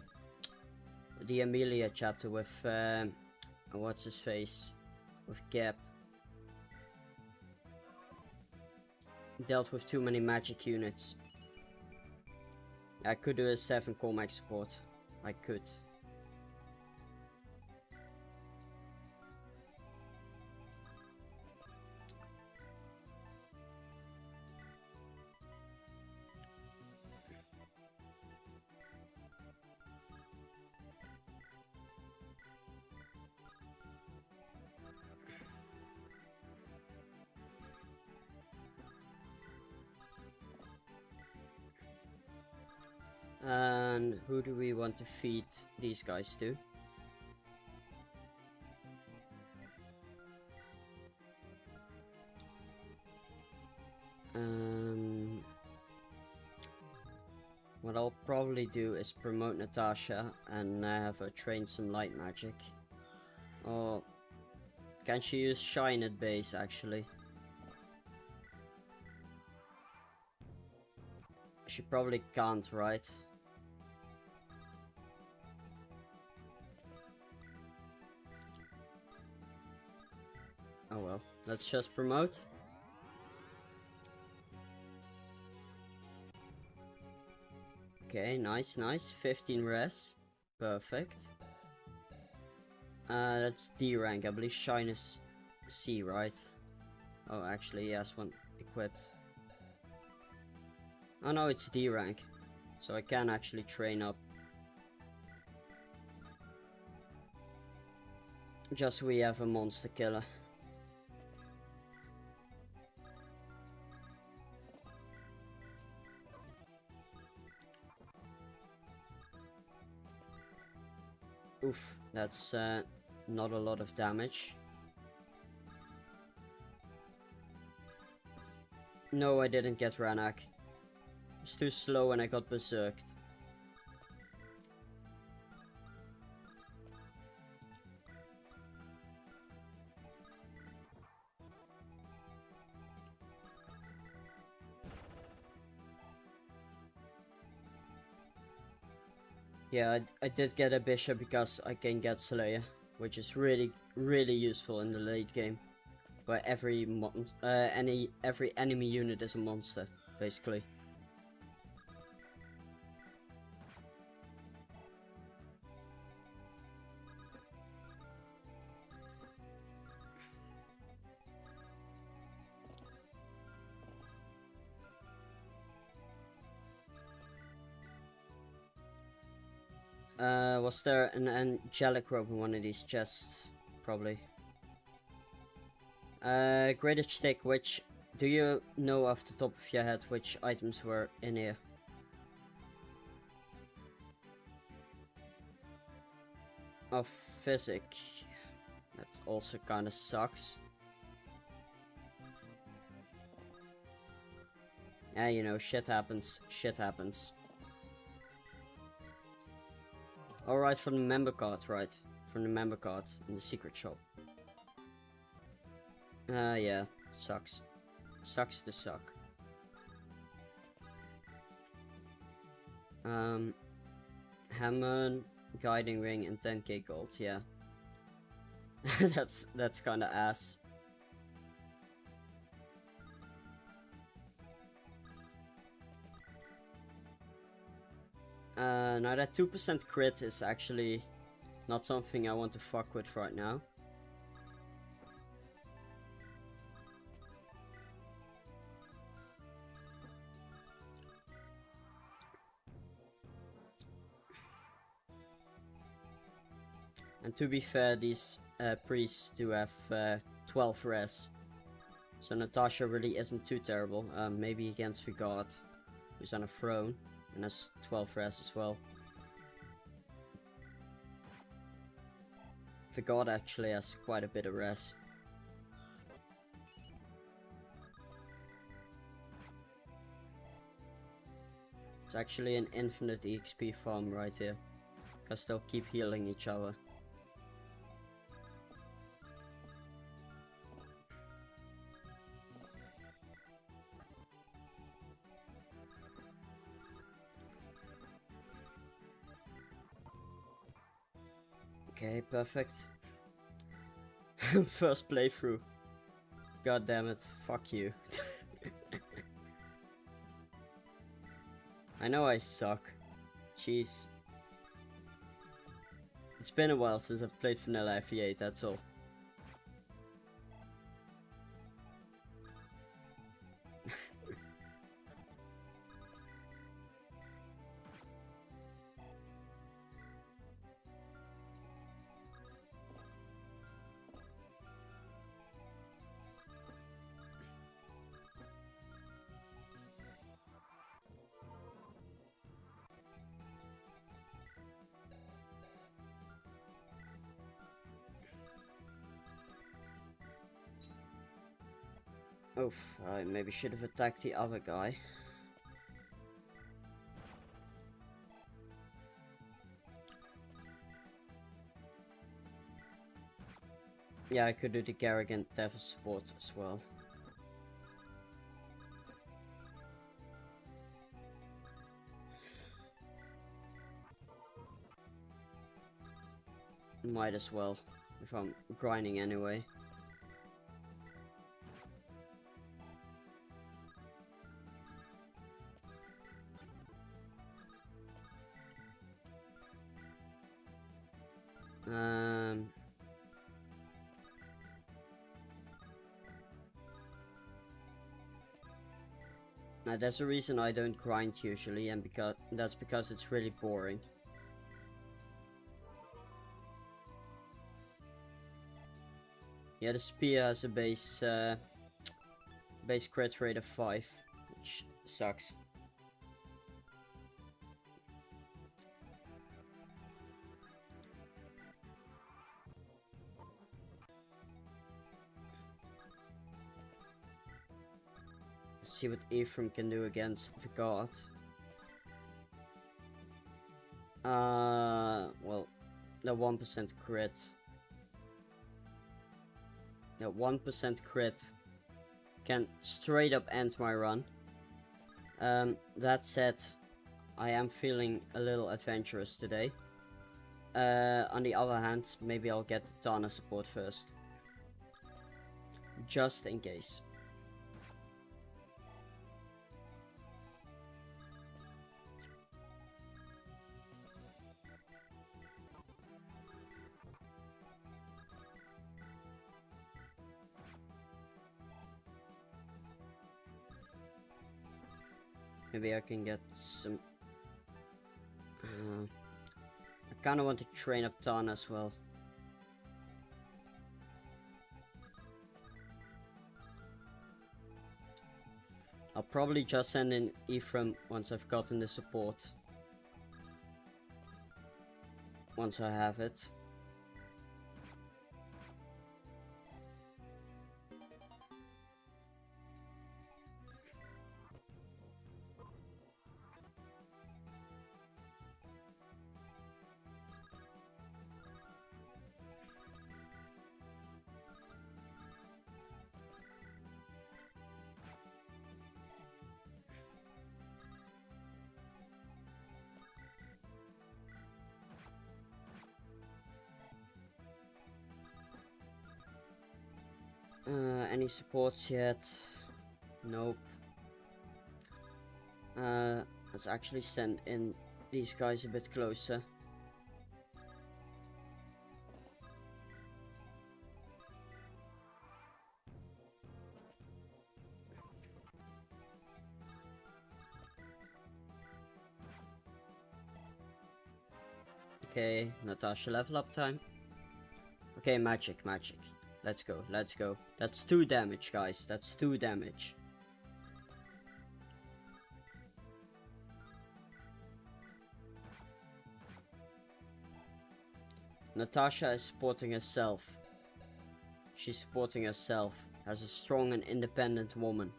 Amelia chapter with what's his face, with Gap. dealt with too many magic units. I could do a 7 Cormac support. I could. And who do we want to feed these guys to? What I'll probably do is promote Natasha and have her train some light magic. Or can she use Shine at base actually? She probably can't, right? Oh well, let's just promote. Okay, nice, nice. 15 res. Perfect. That's D rank. I believe Shine is C, right? Oh, actually, he has one equipped. Oh no, it's D rank. So I can actually train up. Just so we have a monster killer. Oof, that's not a lot of damage. No, I didn't get Ranak. It's too slow and I got berserked. Yeah, I did get a bishop because I can get Slayer, which is really useful in the late game, where every enemy unit is a monster, basically. Was there an angelic rope in one of these chests? Probably. Graded stick, which... Do you know off the top of your head which items were in here? Of physic. That also kinda sucks. Yeah, you know, shit happens. Shit happens. Alright, from the member card, right. From the member card in the secret shop. Yeah. Sucks. Sucks to suck. Hammer, guiding ring, and 10k gold, yeah. that's kinda ass. Now that 2% crit is actually not something I want to fuck with right now. And to be fair, these priests do have 12 res. So Natasha really isn't too terrible. Maybe against Vigard, who's on a throne and has 12 res as well. Vigard actually has quite a bit of res. It's actually an infinite EXP farm right here, because they'll keep healing each other. Okay, perfect. First playthrough. God damn it, fuck you. I know I suck. Jeez. It's been a while since I've played vanilla FE8, that's all. Oof, I maybe should have attacked the other guy. Yeah, I could do the Garrigant Devil support as well. Might as well, if I'm grinding anyway. Now there's a reason I don't grind usually, and that's because it's really boring. Yeah, the spear has a base crit rate of 5, which sucks. Let's see what Ephraim can do against the god. Well, the 1% crit. The 1% crit can straight up end my run. That said, I am feeling a little adventurous today. On the other hand, maybe I'll get Tana support first. Just in case. Maybe I can get some... I kinda want to train up Tana as well. I'll probably just send in Ephraim once I've gotten the support. Once I have it. Any supports yet? Nope. Let's actually send in these guys a bit closer. Okay, Natasha level up time. Okay, magic. Let's go. That's 2 damage, guys. That's 2 damage. Natasha is supporting herself. She's supporting herself as a strong and independent woman.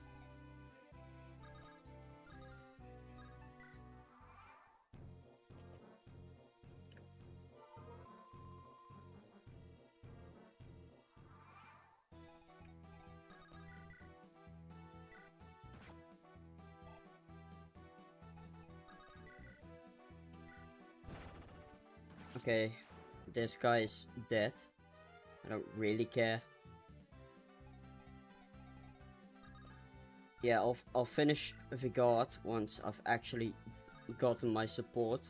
Okay, this guy is dead. I don't really care. Yeah, I'll finish the guard once I've actually gotten my support.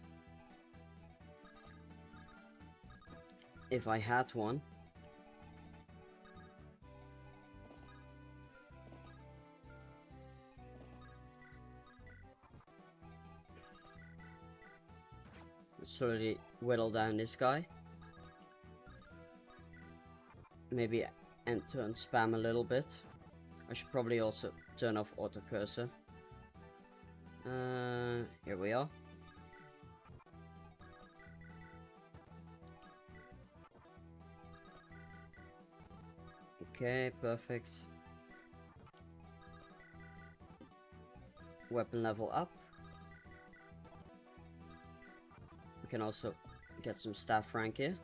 If I had one. Slowly whittle down this guy. Maybe enter and spam a little bit. I should probably also turn off auto cursor. Here we are. Okay, perfect. Weapon level up. We can also get some staff rank here.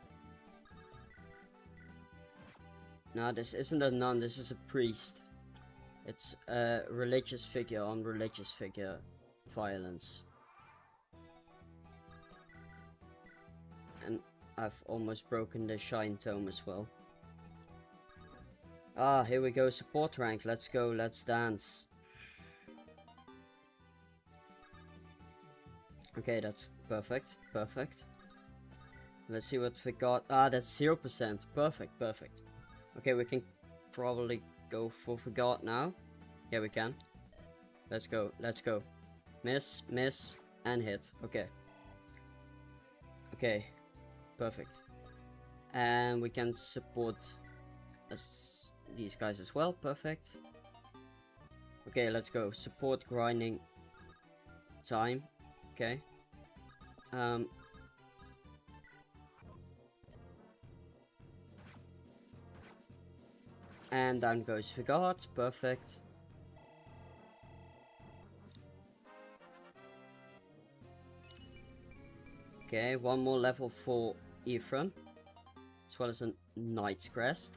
No, this isn't a nun, this is a priest. It's a religious figure on religious figure violence. And I've almost broken the shine tome as well. Ah, here we go, support rank. Let's go, let's dance. Okay, that's perfect, perfect. Let's see what we got. Ah, that's 0%. Perfect, perfect. Okay, we can probably go for forgot now. Yeah, we can. Let's go, let's go. Miss, miss, and hit. Okay. Okay, perfect. And we can support these guys as well. Perfect. Okay, let's go. Support grinding time. Okay. And down goes forgot. Perfect. Okay, one more level for Ephraim, as well as a Knight's Crest.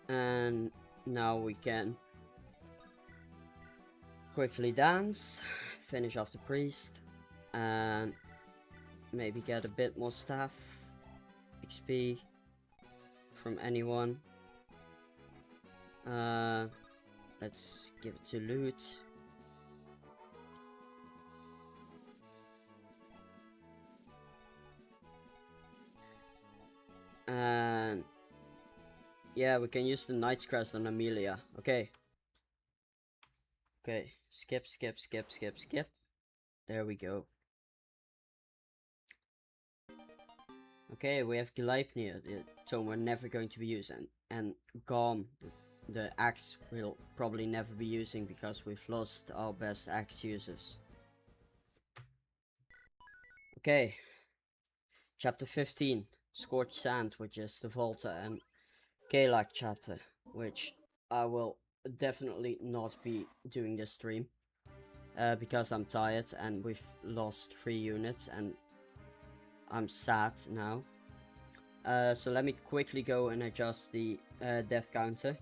And now we can quickly dance, finish off the priest, and maybe get a bit more staff XP from anyone. Let's give it to loot. And yeah, we can use the Knight's Crest on Amelia. Okay. Okay, skip, skip, skip, skip, skip. There we go. Okay, we have Gleipnir, the tome we're never going to be using, and Gorm, the axe we'll probably never be using because we've lost our best axe users. Okay, chapter 15, Scorched Sand, which is the Volta and Kalak chapter, which I will definitely not be doing this stream. Because I'm tired and we've lost 3 units and I'm sad now. So let me quickly go and adjust the death counter.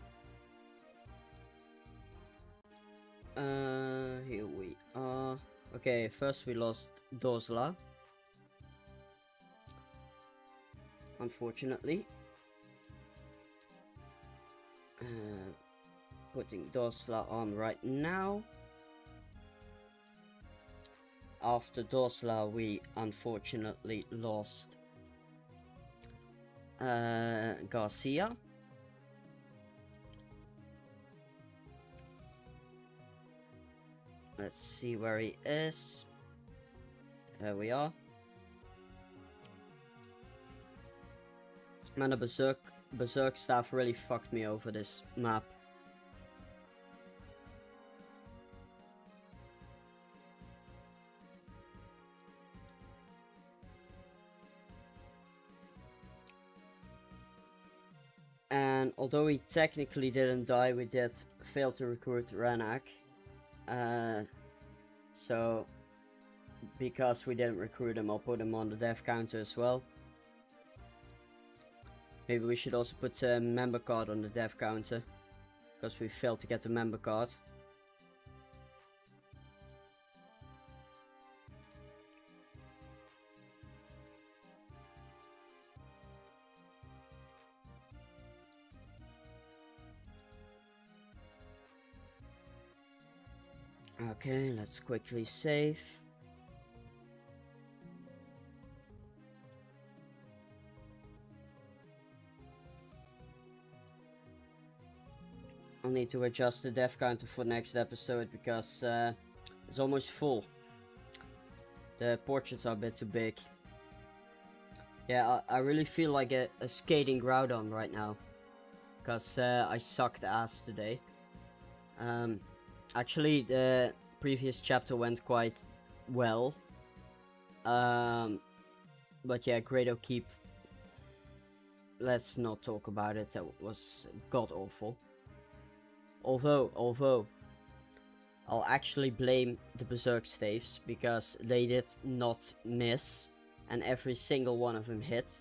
Here we are. Okay, first we lost Dosla. Unfortunately. Putting Dosla on right now. After Dosla, we unfortunately lost Garcia. Let's see where he is. There we are. Man, the Berserk staff really fucked me over this map. And although he technically didn't die, we did fail to recruit Renak. So, because we didn't recruit him, I'll put him on the death counter as well. Maybe we should also put a member card on the death counter, because we failed to get the member card. Okay, let's quickly save. I'll need to adjust the death counter for next episode because it's almost full. The portraits are a bit too big. Yeah, I really feel like a skating Groudon right now. Because I sucked ass today. Actually, the previous chapter went quite well. But yeah, Grado Keep. Let's not talk about it. That was god awful. Although, I'll actually blame the Berserk staves because they did not miss, and every single one of them hit.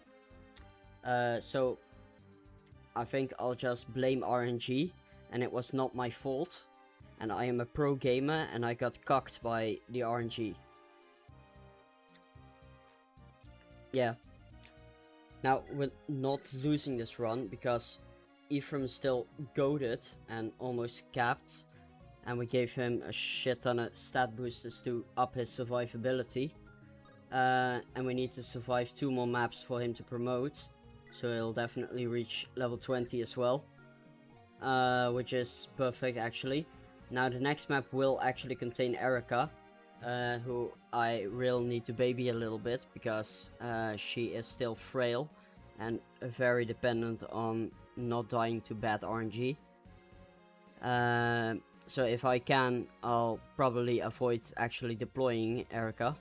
So I think I'll just blame RNG, and it was not my fault. And I am a pro gamer, and I got cucked by the RNG. Yeah. Now, we're not losing this run because Ephraim still goaded and almost capped, and we gave him a shit ton of stat boosters to up his survivability. And we need to survive 2 more maps for him to promote, so he'll definitely reach level 20 as well, which is perfect actually. Now the next map will actually contain Eirika, who I really need to baby a little bit because she is still frail and very dependent on not dying to bad RNG. So if I can, I'll probably avoid actually deploying Eirika.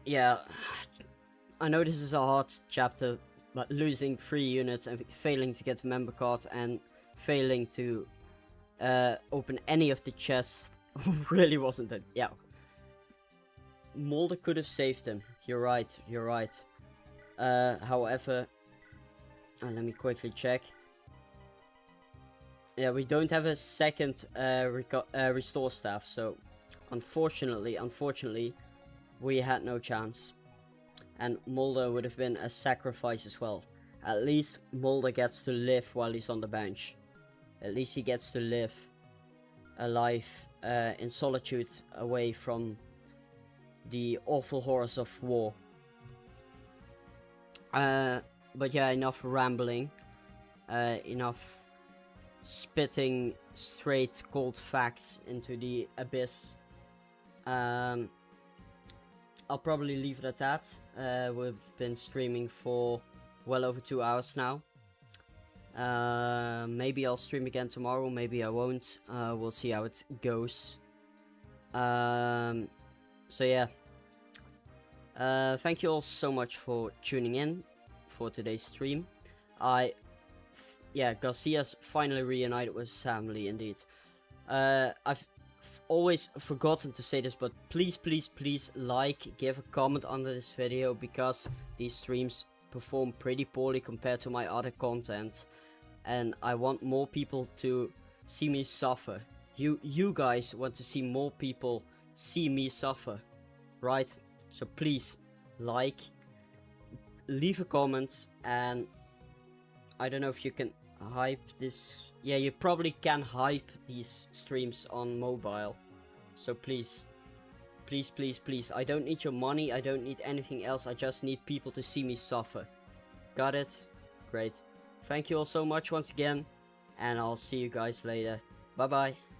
Yeah, I know this is a hard chapter, but losing 3 units and failing to get a member card and failing to open any of the chests really wasn't it. Yeah. Mulder could have saved him. You're right. However, let me quickly check. Yeah, we don't have a second restore staff, so unfortunately, we had no chance. And Mulder would have been a sacrifice as well. At least Mulder gets to live while he's on the bench. At least he gets to live a life in solitude away from the awful horrors of war. But yeah, enough rambling. Enough spitting straight cold facts into the abyss. I'll probably leave it at that. We've been streaming for well over 2 hours now. Maybe I'll stream again tomorrow, maybe I won't. We'll see how it goes. So yeah. Thank you all so much for tuning in for today's stream. Garcia's finally reunited with his family, indeed. I've always forgotten to say this, but please give a comment under this video because these streams perform pretty poorly compared to my other content, and I want more people to see me suffer. You guys want to see more people see me suffer, right? So please leave a comment, and I don't know if you can hype this. Yeah, you probably can hype these streams on mobile. So please, I don't need your money, I don't need anything else, I just need people to see me suffer. Got it? Great. Thank you all so much once again, and I'll see you guys later. Bye bye.